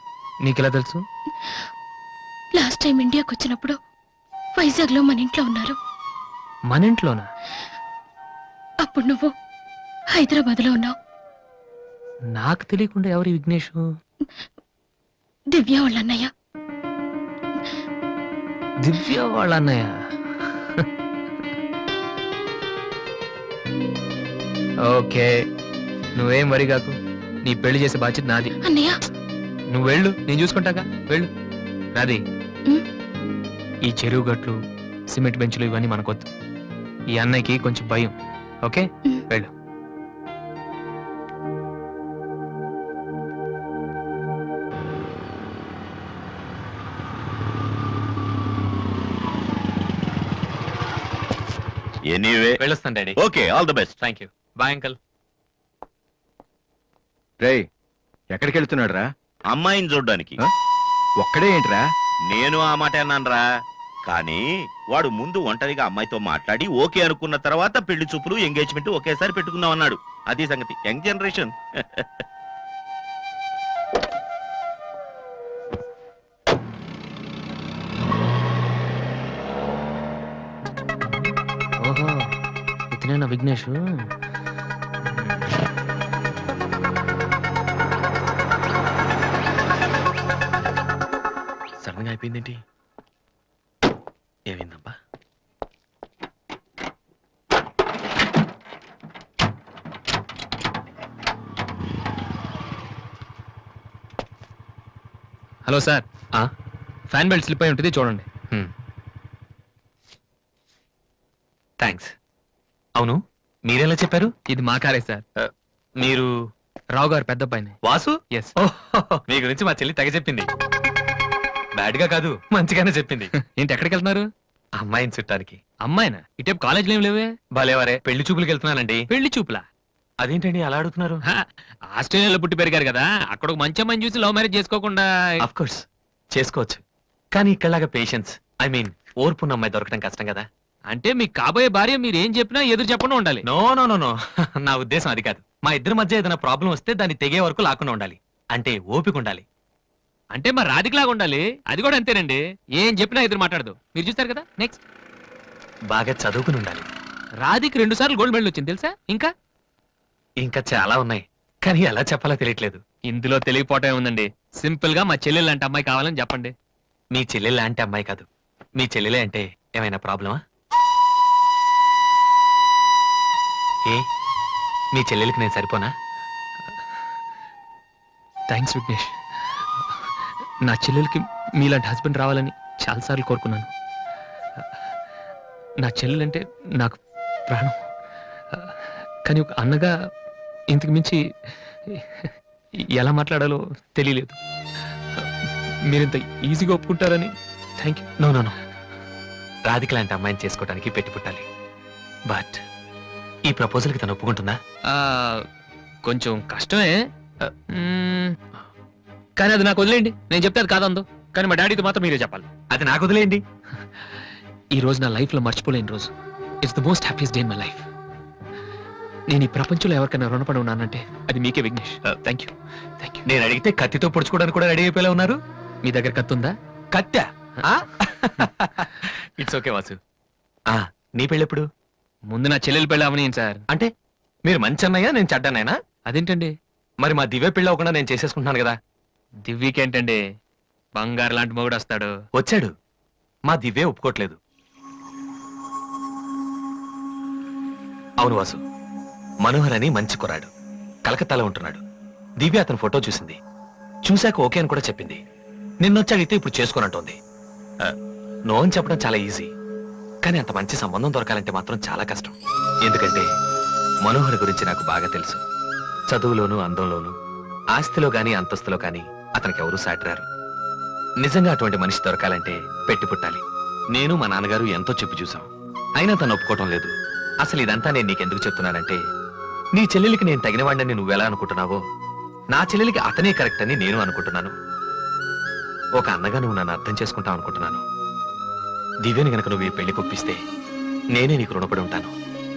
నీకెలా తెలుసు? లాస్ట్ టైం ఇండియాకి వచ్చినప్పుడు వైజాగ్ లో మన ఇంట్లో ఉన్నారు. మన ఇంట్లోనా? అప్పుడు నువ్వు హైదరాబాద్ లో ఉన్నావు. నాకు తెలియకుండా ఎవరి విఘ్నేష్? దివ్య వాళ్ళ అన్నయ్య. దివ్య వాళ్ళ అన్నయ్య. ఓకే, నువ్వేం వరి కాకు. నీ పెళ్లి చేసే బాధ్యత నాది. అన్నయ్య, నువ్వు వెళ్ళు, నేను చూసుకుంటాగా. వెళ్ళు. రాధి, ఈ చెరువు గట్లు, సిమెంట్ బెంచ్లు ఇవన్నీ మనకొద్దు. ఈ అన్నయ్యకి కొంచెం భయం. ఓకే, వెళ్ళు. ఎనీవే, వెళ్ళొస్తాను daddy. Okay, all the best. Thank you. Bye uncle. రేయ్, ఎక్కడికి వెళ్తున్నాడు రా? అమ్మాయిని చూడ్డానికి. ఒక్కడే ఏంట్రా? నేను ఆ మాట అన్నానురా. కానీ వాడు ముందు ఒంటరిగా అమ్మాయితో మాట్లాడి ఓకే అనుకున్న తర్వాత పెళ్లి చూపులు, ఎంగేజ్మెంట్ ఒకేసారి పెట్టుకుందాం అన్నాడు. అది సంగతి. Young generation. ఓహో, ఇతనేనా విఘ్నేష్? సడన్ గా అయిపోయిందేంటి? ఏమైందబ్బా? Hello sir, fan belt slip అయి ఉంటుంది, చూడండి. థ్యాంక్స్. అవును, మీరెలా చెప్పారు? ఇది మా కారే సార్. మీరు రావు గారు పెద్ద పైన. వాసు? ఎస్. మీ గురించి మా చెల్లి తెగ చెప్పింది. బ్యాడ్ గా కాదు, మంచిగానే చెప్పింది. ఏంటి ఎక్కడికి వెళ్తున్నారు? అమ్మాయిని చుట్టానికి. అమ్మాయినా? ఇటేపు కాలేజీలో ఏం లేవే? భలేవరే, పెళ్లి చూపులకి వెళ్తున్నానండి. పెళ్లి చూపులా? అదేంటండి అలా అడుగుతున్నారు? ఆస్ట్రేలియాలో పుట్టి పెరిగారు కదా, అక్కడ ఒక మంచి అమ్మాయిని చూసి లవ్ మ్యారేజ్ చేసుకోకుండా? అఫ్ కోర్స్ చేసుకోవచ్చు, కానీ ఇక్కడలాగా పేషెన్స్, ఐ మీన్ ఓర్పున్న అమ్మాయి దొరకడం కష్టం కదా. అంటే మీకు కాబోయే భార్య మీరు ఏం చెప్పినా ఎదురు చెప్పకుండా ఉండాలి? నో నో నో నో, నా ఉద్దేశం అది కాదు. మా ఇద్దరి మధ్య ఏదైనా ప్రాబ్లం వస్తే దాన్ని తెగే వరకు లాకుండా ఉండాలి. అంటే ఓపిక ఉండాలి. అంటే మరి రాధికలాగా ఉండాలి. అది కూడా అంతేనండి, ఏం చెప్పినా ఎదురు మాట్లాడదు. మీరు చూస్తారు కదా. నెక్స్ట్, బాగా చదువుకుని ఉండాలి. రాధికి 2 సార్లు గోల్డ్ మెడల్ వచ్చింది తెలుసా? ఇంకా ఇంకా చాలా ఉన్నాయి, కానీ ఎలా చెప్పాలో తెలియట్లేదు. ఇందులో తెలియపోవటం ఉందండి. సింపుల్ గా మా చెల్లెలు లాంటి అమ్మాయి కావాలని చెప్పండి. మీ చెల్లెలు లాంటి అమ్మాయి కాదు, మీ చెల్లెలే అంటే ఏమైనా ప్రాబ్లమా? ఏ మీ చెల్లెలకి నేను సరిపోనా? థ్యాంక్స్ విఘ్నేష్. నా చెల్లెలకి మీలాంటి హస్బెండ్ రావాలని చాలాసార్లు కోరుకున్నాను. నా చెల్లెలంటే నాకు ప్రాణం, కానీ ఒక అన్నగా ఇంతకు మించి ఎలా మాట్లాడాలో తెలియలేదు. మీరింత ఈజీగా ఒప్పుకుంటారని thank you. No no no, Radhika లాంటి అమ్మాయిని చేసుకోవడానికి పెట్టి పుట్టాలి. బట్ ఈ ప్రపోజల్కి తను ఒప్పుకుంటుందా? కొంచెం కష్టమే, కానీ అది నాకు వదిలేయండి. నేను చెప్తే అది కాదందో, కానీ మా డాడీతో మాత్రం మీరే చెప్పాలి. అది నాకు వదిలేయండి. ఈ రోజు నా లైఫ్ లో మర్చిపోలేని రోజు. It's the most happiest day in my life. నేను ఈ ప్రపంచంలో ఎవరికైనా రుణపడి ఉన్నానంటే అది మీకే Vignesh. Thank you thank you. నేను అడిగితే కత్తితో పొడుచుకోవడానికి కూడా రెడీ అయిపోయేలా ఉన్నారు. మీ దగ్గర కత్తి ఉందా? కత్తా? It's okay Vasu. నీ పెళ్ళెప్పుడు? ముందు నా చెల్లెలు పెళ్ళి అవనీయం సార్. అంటే మీరు మంచి అన్నయ్యా, నేను చెడ్డనైనా? అదేంటండి, మరి మా దివ్య పెళ్ళి అవ్వకుండా నేను చేసేసుకుంటున్నాను కదా. దివ్యకేంటండి, బంగారు లాంటి మొగుడు వస్తాడు. వచ్చాడు, మా దివ్య ఒప్పుకోవట్లేదు. అవును వాసు, మనోహర్ అని మంచి కుర్రాడు, కలకత్తాలో ఉంటున్నాడు. దివ్య అతని ఫోటో చూసింది, చూశాక ఓకే అని కూడా చెప్పింది. నిన్నొచ్చి అడిగితే ఇప్పుడు చేసుకోనంటోంది. నో అని చెప్పడం చాలా ఈజీ, కానీ అంత మంచి సంబంధం దొరకాలంటే మాత్రం చాలా కష్టం. ఎందుకంటే మనోహర్ గురించి నాకు బాగా తెలుసు. చదువులోను, అందంలోను, ఆస్తిలో గాని అంతస్తులో గాని అతనికి ఎవరూ సాటిరారు. నిజంగా అటువంటి మనిషి దొరకాలంటే పెట్టి పుట్టాలి. నేను మా నాన్నగారు ఎంతో చెప్పి చూసాం, అయినా తను ఒప్పుకోవటం లేదు. అసలు ఇదంతా నేను నీకెందుకు చెప్తున్నానంటే, నీ చెల్లెలికి నేను తగినవాడిని నువ్వెలా అనుకుంటున్నావో, నా చెల్లెలికి అతనే కరెక్ట్ అని నేను అనుకుంటున్నాను. ఒక అన్నగా నువ్వు నన్ను అర్థం చేసుకుంటావు అనుకుంటున్నాను. దివ్యని గనక నువ్వు ఈ పెళ్లి కొప్పిస్తే నేనే నీకు రుణపడి ఉంటాను.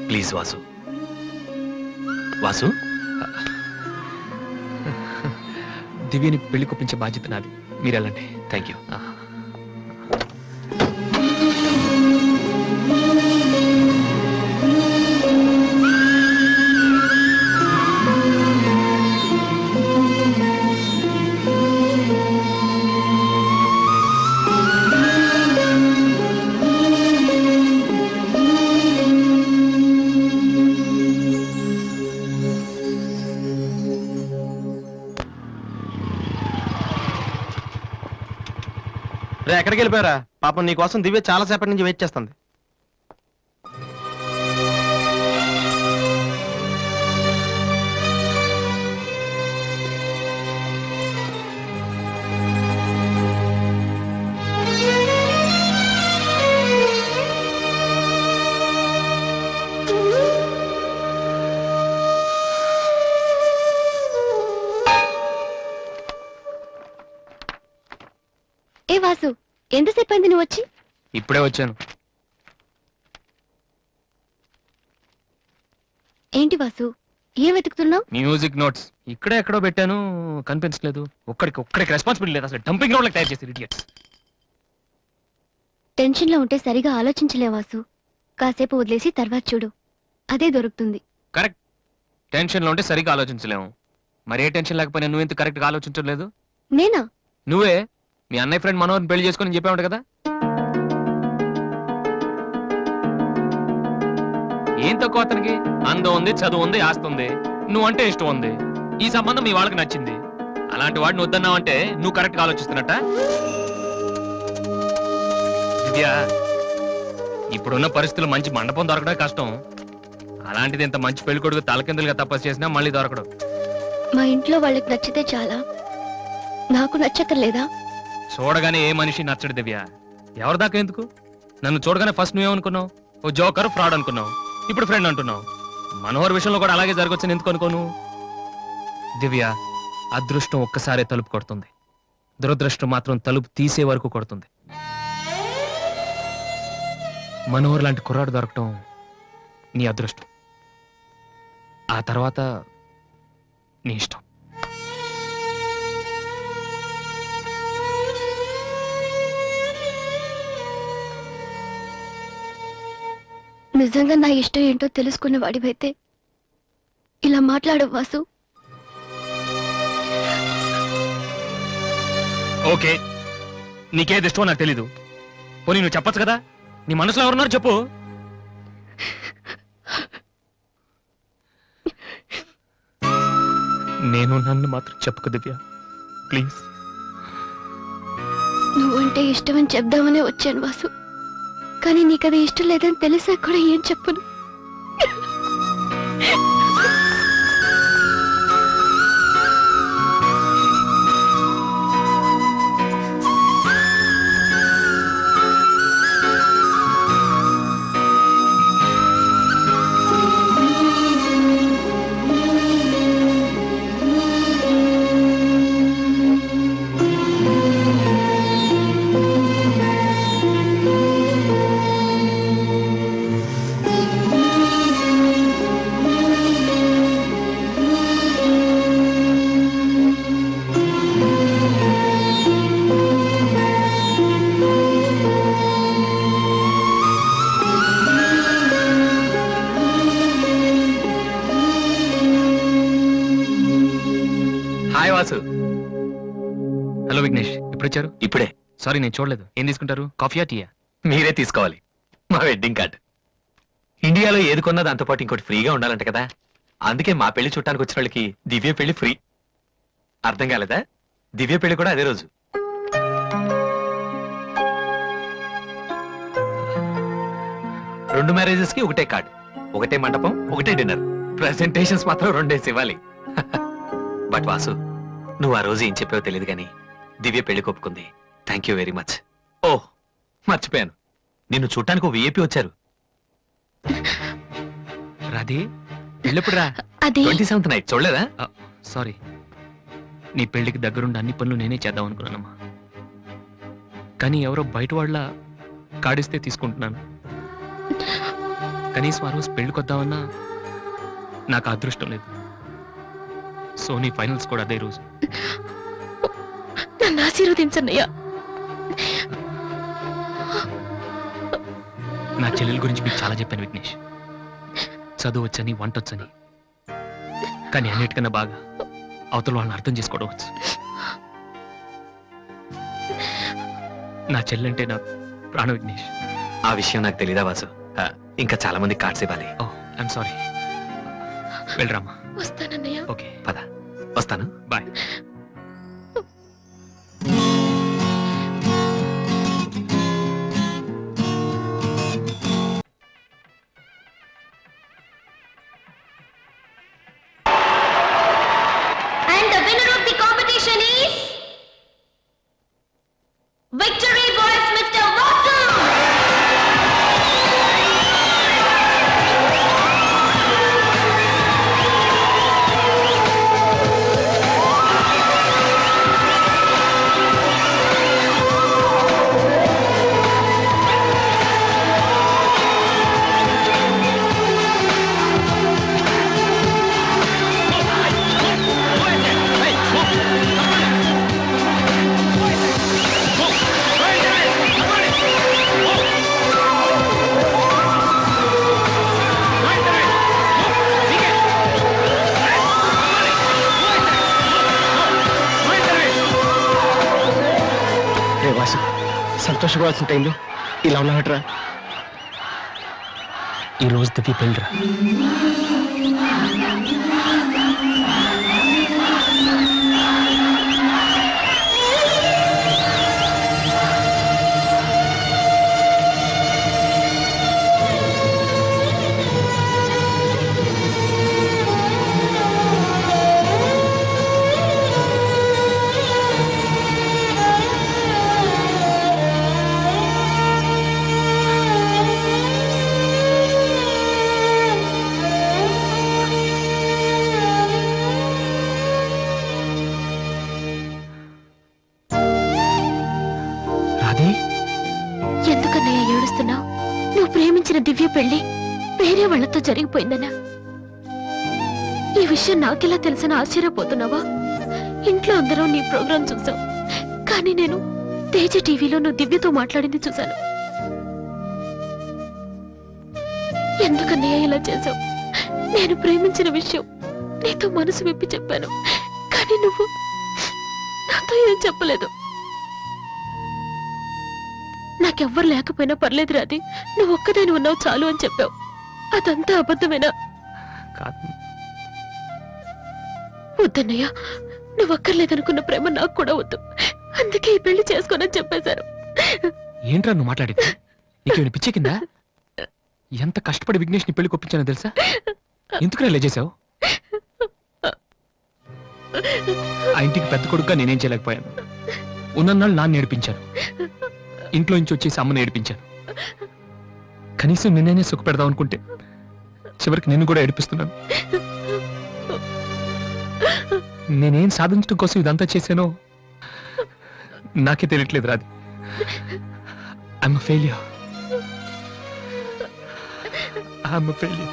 ప్లీజ్ వాసు. వాసు, దివ్యని పెళ్లి కొప్పించే బాధ్యత నాది. మీరు వెళ్ళండి. Thank you. ఎక్కడికి వెళ్ళిపోయారా? పాపం నీ కోసం దివ్య చాలా సేపటి నుంచి వెయిట్ చేస్తుంది. ఏ వాసు, ఎంతసేపు అయింది నువ్వు వచ్చి? ఇప్పుడే వచ్చాను. ఏంటి వాసు, ఏం వెతుకుతున్నావు? మ్యూజిక్ నోట్స్ ఇక్కడే ఎక్కడో పెట్టాను, కనిపించలేదు. ఒక్కడికి రెస్పాన్సిబిలిటీ లేదు. అసలు డంపింగ్ గ్రౌండ్ తయారు చేశారు ఇడియట్స్. టెన్షన్ లో ఉంటే సరిగా ఆలోచించలే వాసు. కాసేపు వదిలేసి తర్వాత చూడు, అదే దొరుకుతుంది. కరెక్ట్, టెన్షన్ లో ఉంటే సరిగా ఆలోచించలేము. మరే టెన్షన్ లేకపోయినా నువ్వెందుకు కరెక్ట్ గా ఆలోచించలేదు? నేనా? నువ్వే మీ అన్నయ్య ఫ్రెండ్ మనోహర్ని పెళ్లి చేసుకుని చెప్పావు కదా. ఏం తక్కువ అతనికి? అందం ఉంది, చదువు ఉంది, ఆస్తి ఉంది, నువ్వంటే ఇష్టం ఉంది. ఈ సంబంధం మీ వాళ్ళకి నచ్చింది. అలాంటి వాడిని వద్దన్నావంటే నువ్వు కరెక్ట్ గా ఆలోచిస్తున్నట్ట. దివ్య, ఇప్పుడున్న పరిస్థితులు మంచి మండపం దొరకడం కష్టం. అలాంటిది ఇంత మంచి పెళ్లి కొడుకు తలకిందులుగా తపస్సు చేసినా మళ్ళీ దొరకడం. మా ఇంట్లో వాళ్ళకి నచ్చితే చాలా, నాకు నచ్చక్కర్లేదా? చూడగానే ఏ మనిషి నచ్చడు దివ్య. ఎవరి దాకా ఎందుకు? నన్ను చూడగానే ఫస్ట్ నువ్వేమనుకున్నావు? ఓ జోకర్, ఫ్రాడ్ అనుకున్నావు. ఇప్పుడు ఫ్రెండ్ అంటున్నావు. మనోహర్ విషయంలో కూడా అలాగే జరగొచ్చని ఎందుకు అనుకోను? దివ్య, అదృష్టం ఒక్కసారే తలుపు కొడుతుంది, దురదృష్టం మాత్రం తలుపు తీసే వరకు కొడుతుంది. మనోహర్ లాంటి కుర్రాడు దొరకటం నీ అదృష్టం. ఆ తర్వాత నీ ఇష్టం. నిజంగా నా ఇష్టం ఏంటో తెలుసుకున్న వాడివైతే ఇలా మాట్లాడవు వాసు. ఓకే, నీకేది ఇష్టమో నాకు తెలీదు. పోనీ నువ్వు చెప్పొచ్చు కదా, నీ మనసులో ఎవరున్నారు చెప్పు. నేను నన్ను మాత్రం చెప్పుకు దివ్య, ప్లీజ్. నువ్వంటే ఇష్టమని చెప్దామనే వచ్చాను వాసు, కానీ నీకది ఇష్టం లేదని తెలిసా కూడా ఏం చెప్పను. హాయ్ వాసు. హలో విఘ్నేష్, ఎప్పుడు వచ్చారు? ఇప్పుడే. సారీ, నేను చూడలేదు. ఏం తీసుకుంటారు, కాఫీయా టీయా? మీరే తీసుకోవాలి. మా వెడ్డింగ్ కార్డ్. ఇండియాలో ఏది కొన్నా దాంతో పాటు ఇంకోటి ఫ్రీగా ఉండాలంట కదా, అందుకే మా పెళ్లి చుట్టానికి వచ్చిన వాళ్ళకి దివ్య పెళ్లి ఫ్రీ. అర్థం కాలేదా? దివ్య పెళ్లి కూడా అదే రోజు. రెండు మ్యారేజెస్ కి ఒకటే కార్డ్, ఒకటే మండపం, ఒకటే డిన్నర్. ప్రెసెంటేషన్స్ మాత్రం రెండేసి ఇవ్వాలి. బట్ వాసు, నువ్వు ఆ రోజు ఏం చెప్పావో తెలియదు కానీ దివ్య పెళ్లి ఒప్పుకుంది. Thank you very much. Oh మర్చిపోయాను, నిన్ను చూడటానికి ఓ విఐపి వచ్చారు. రాధే, పెళ్ళెప్పుడు రా? అది 27th నైట్ చూడలేదా? సారీ, నీ పెళ్లికి దగ్గరుండి అన్ని పనులు నేనే చేద్దాం అనుకున్నానమ్మా. కానీ ఎవరో బయట వాళ్ళ కాడిస్తే తీసుకుంటున్నాను. కనీసం ఆ రోజు పెళ్లికొద్దామన్నా నాకు అదృష్టం లేదు. సో నీ ఫైనల్స్ కూడా అదే రోజు. నన్ను ఆశీర్వదించన్నయ్యా. నా చెల్లెల గురించి మీకు చాలా చెప్పాను విఘ్నేష్. చదువు వచ్చని, వంట వచ్చని, కానీ అన్నిటికన్నా బాగా అవతల వాళ్ళని అర్థం చేసుకోవడం వచ్చు. నా చెల్లెంటే నా ప్రాణ విఘ్నేష్. ఆ విషయం నాకు తెలీదా వాసు? ఇంకా చాలా మంది కార్డ్స్ ఇవ్వాలి. ఓ ఐఎమ్ సారీ. వెళ్ళరామా. వస్తానన్నయ్య. ఓకే, పద, వస్తాను. Bye. And the winner of the competition is Victory Boys Mr. Vasu. రే వాసు, సంతోషపడాల్సిన టైంలో ఇలా ఉన్నాడరా. ఈ రోజు దివ్య పెళ్ళిరా. పెళ్లి వేరే వాళ్ళతో జరిగిపోయిందనా? ఈ విషయం నాకెలా తెలిసిన ఆశ్చర్యపోతున్నావా? ఇంట్లో అందరం నీ ప్రోగ్రాం చూసాం, కానీ నేను తేజ టీవీలో నువ్వు దివ్యతో మాట్లాడింది చూశాను. ఎందుకన్నయ్య ఇలా చేశావు? నేను ప్రేమించిన విషయం నీతో మనసు విప్పి చెప్పాను, కానీ నువ్వు నాతో ఏం చెప్పలేదు. నాకెవ్వరు లేకపోయినా పర్లేదు రాది, నువ్వు ఒక్కదాని ఉన్నావు చాలు అని చెప్పావు. అదంతా అబద్ధమేనా? కాదు. వద్దన్నయ్య, నువ్వు అక్కర్లేదనుకున్న ప్రేమ నాకు కూడా వద్దు. అందుకే ఈ పెళ్లి చేసుకోనని చెప్పేశారు. ఏంట్రా నువ్వు మాట్లాడింది? నీకేమైనా పిచ్చే కిందా? ఎంత కష్టపడి విఘ్నేష్ ని పెళ్లి కొప్పించానో తెలుసా? ఎందుకు ఇలా చేసావు? ఆ ఇంటికి పెద్ద కొడుకుగా నేనేం చేయలేకపోయాను. ఉన్నన్నాళ్ళు నాన్న నేర్పించాను, ఇంట్లో నుంచి వచ్చేసి అమ్మని ఏడిపించాను. కనీసం నిన్నే సుఖ పెడదాం అనుకుంటే చివరికి నిన్ను కూడా ఏడిపిస్తున్నాను. నేనేం సాధించడం కోసం ఇదంతా చేశానో నాకే తెలియట్లేదు Radhi. I'm a failure. I'm a failure.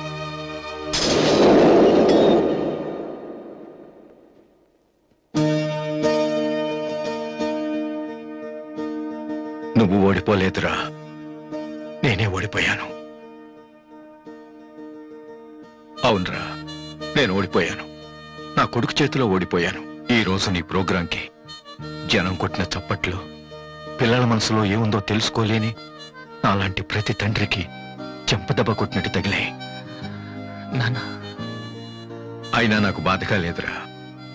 నువ్వు ఓడిపోలేదురా, నేనే ఓడిపోయాను. అవునరా, నేను ఓడిపోయాను. నా కొడుకు చేతిలో ఓడిపోయాను. ఈ రోజు నీ ప్రోగ్రాంకి జనం కొట్టిన చప్పట్లు, పిల్లల మనసులో ఏముందో తెలుసుకోలేని నాలాంటి ప్రతి తండ్రికి చెంపదెబ్బ కొట్టినట్టు తగిలాయి. నాన్న, అయినా నాకు బాధగా లేదురా,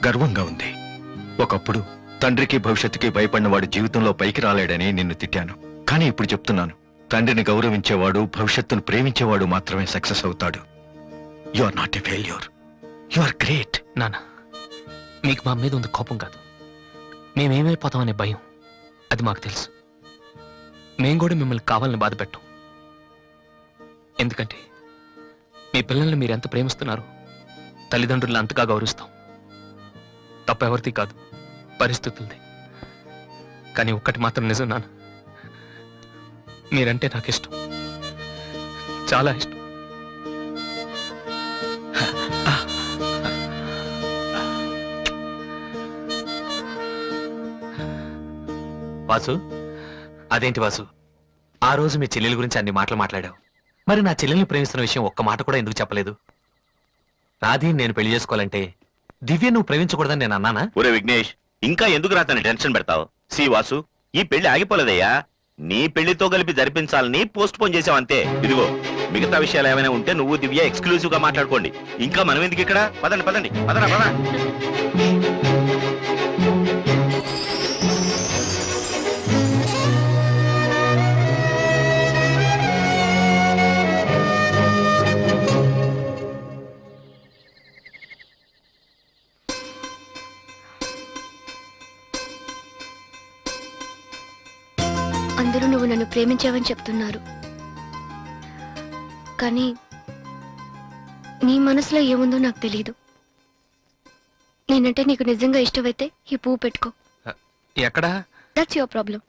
గర్వంగా ఉంది. ఒకప్పుడు తండ్రికి భవిష్యత్తుకి భయపడిన వాడు జీవితంలో పైకి రాలేడని నిన్ను తిట్టాను. కానీ ఇప్పుడు చెప్తున్నాను, తండ్రిని గౌరవించేవాడు, భవిష్యత్తును ప్రేమించేవాడు మాత్రమే సక్సెస్ అవుతాడు. You are not a failure, you are great. నాన్న, మీకు మా మీద ఉంది కోపం కాదు, మేమేమైపోతామనే భయం. అది మాకు తెలుసు. మేం కూడా మిమ్మల్ని కావాలని బాధ పెట్టాం. ఎందుకంటే మీ పిల్లల్ని మీరు ఎంత ప్రేమిస్తున్నారు, తల్లిదండ్రులను అంతగా గౌరవిస్తాం. తప్పెవరిది కాదు, పరిస్థితులది. కానీ ఒక్కటి మాత్రం నిజం నాన్న, మీరంటే నాకు ఇష్టం, చాలా ఇష్టం. వాసు, అదేంటి వాసు, ఆ రోజు మీ చెల్లెల గురించి అన్ని మాటలు మాట్లాడావు. మరి నా చెల్లెల్ని ప్రేమిస్తున్న విషయం ఒక్క మాట కూడా ఎందుకు చెప్పలేదు? రాధీని నేను పెళ్లి చేసుకోవాలంటే దివ్య నువ్వు ప్రేమించకూడదని నేను అన్నానా? ఒరే విఘ్నేష్, ఇంకా ఎందుకు రాతని టెన్షన్ పెడతావు? సి వాసు, ఈ పెళ్లి ఆగిపోలేదయ్యా. నీ పెళ్లితో కలిపి జరిపించాలని పోస్ట్ పోన్ చేసావంతే. ఇదిగో, మిగతా విషయాలు ఏమైనా ఉంటే నువ్వు దివ్య ఎక్స్క్లూజివ్ గా మాట్లాడుకోండి. ఇంకా మనం ఎందుకు ఇక్కడ? పదండి పదండి, పదరా పద. అందరూ నువ్వు నన్ను ప్రేమించావని చెప్తున్నారు, కానీ నీ మనసులో ఏముందో నాకు తెలియదు. నేనంటే నీకు నిజంగా ఇష్టమైతే ఈ పువ్వు పెట్టుకో. ఎక్కడా? That's your problem.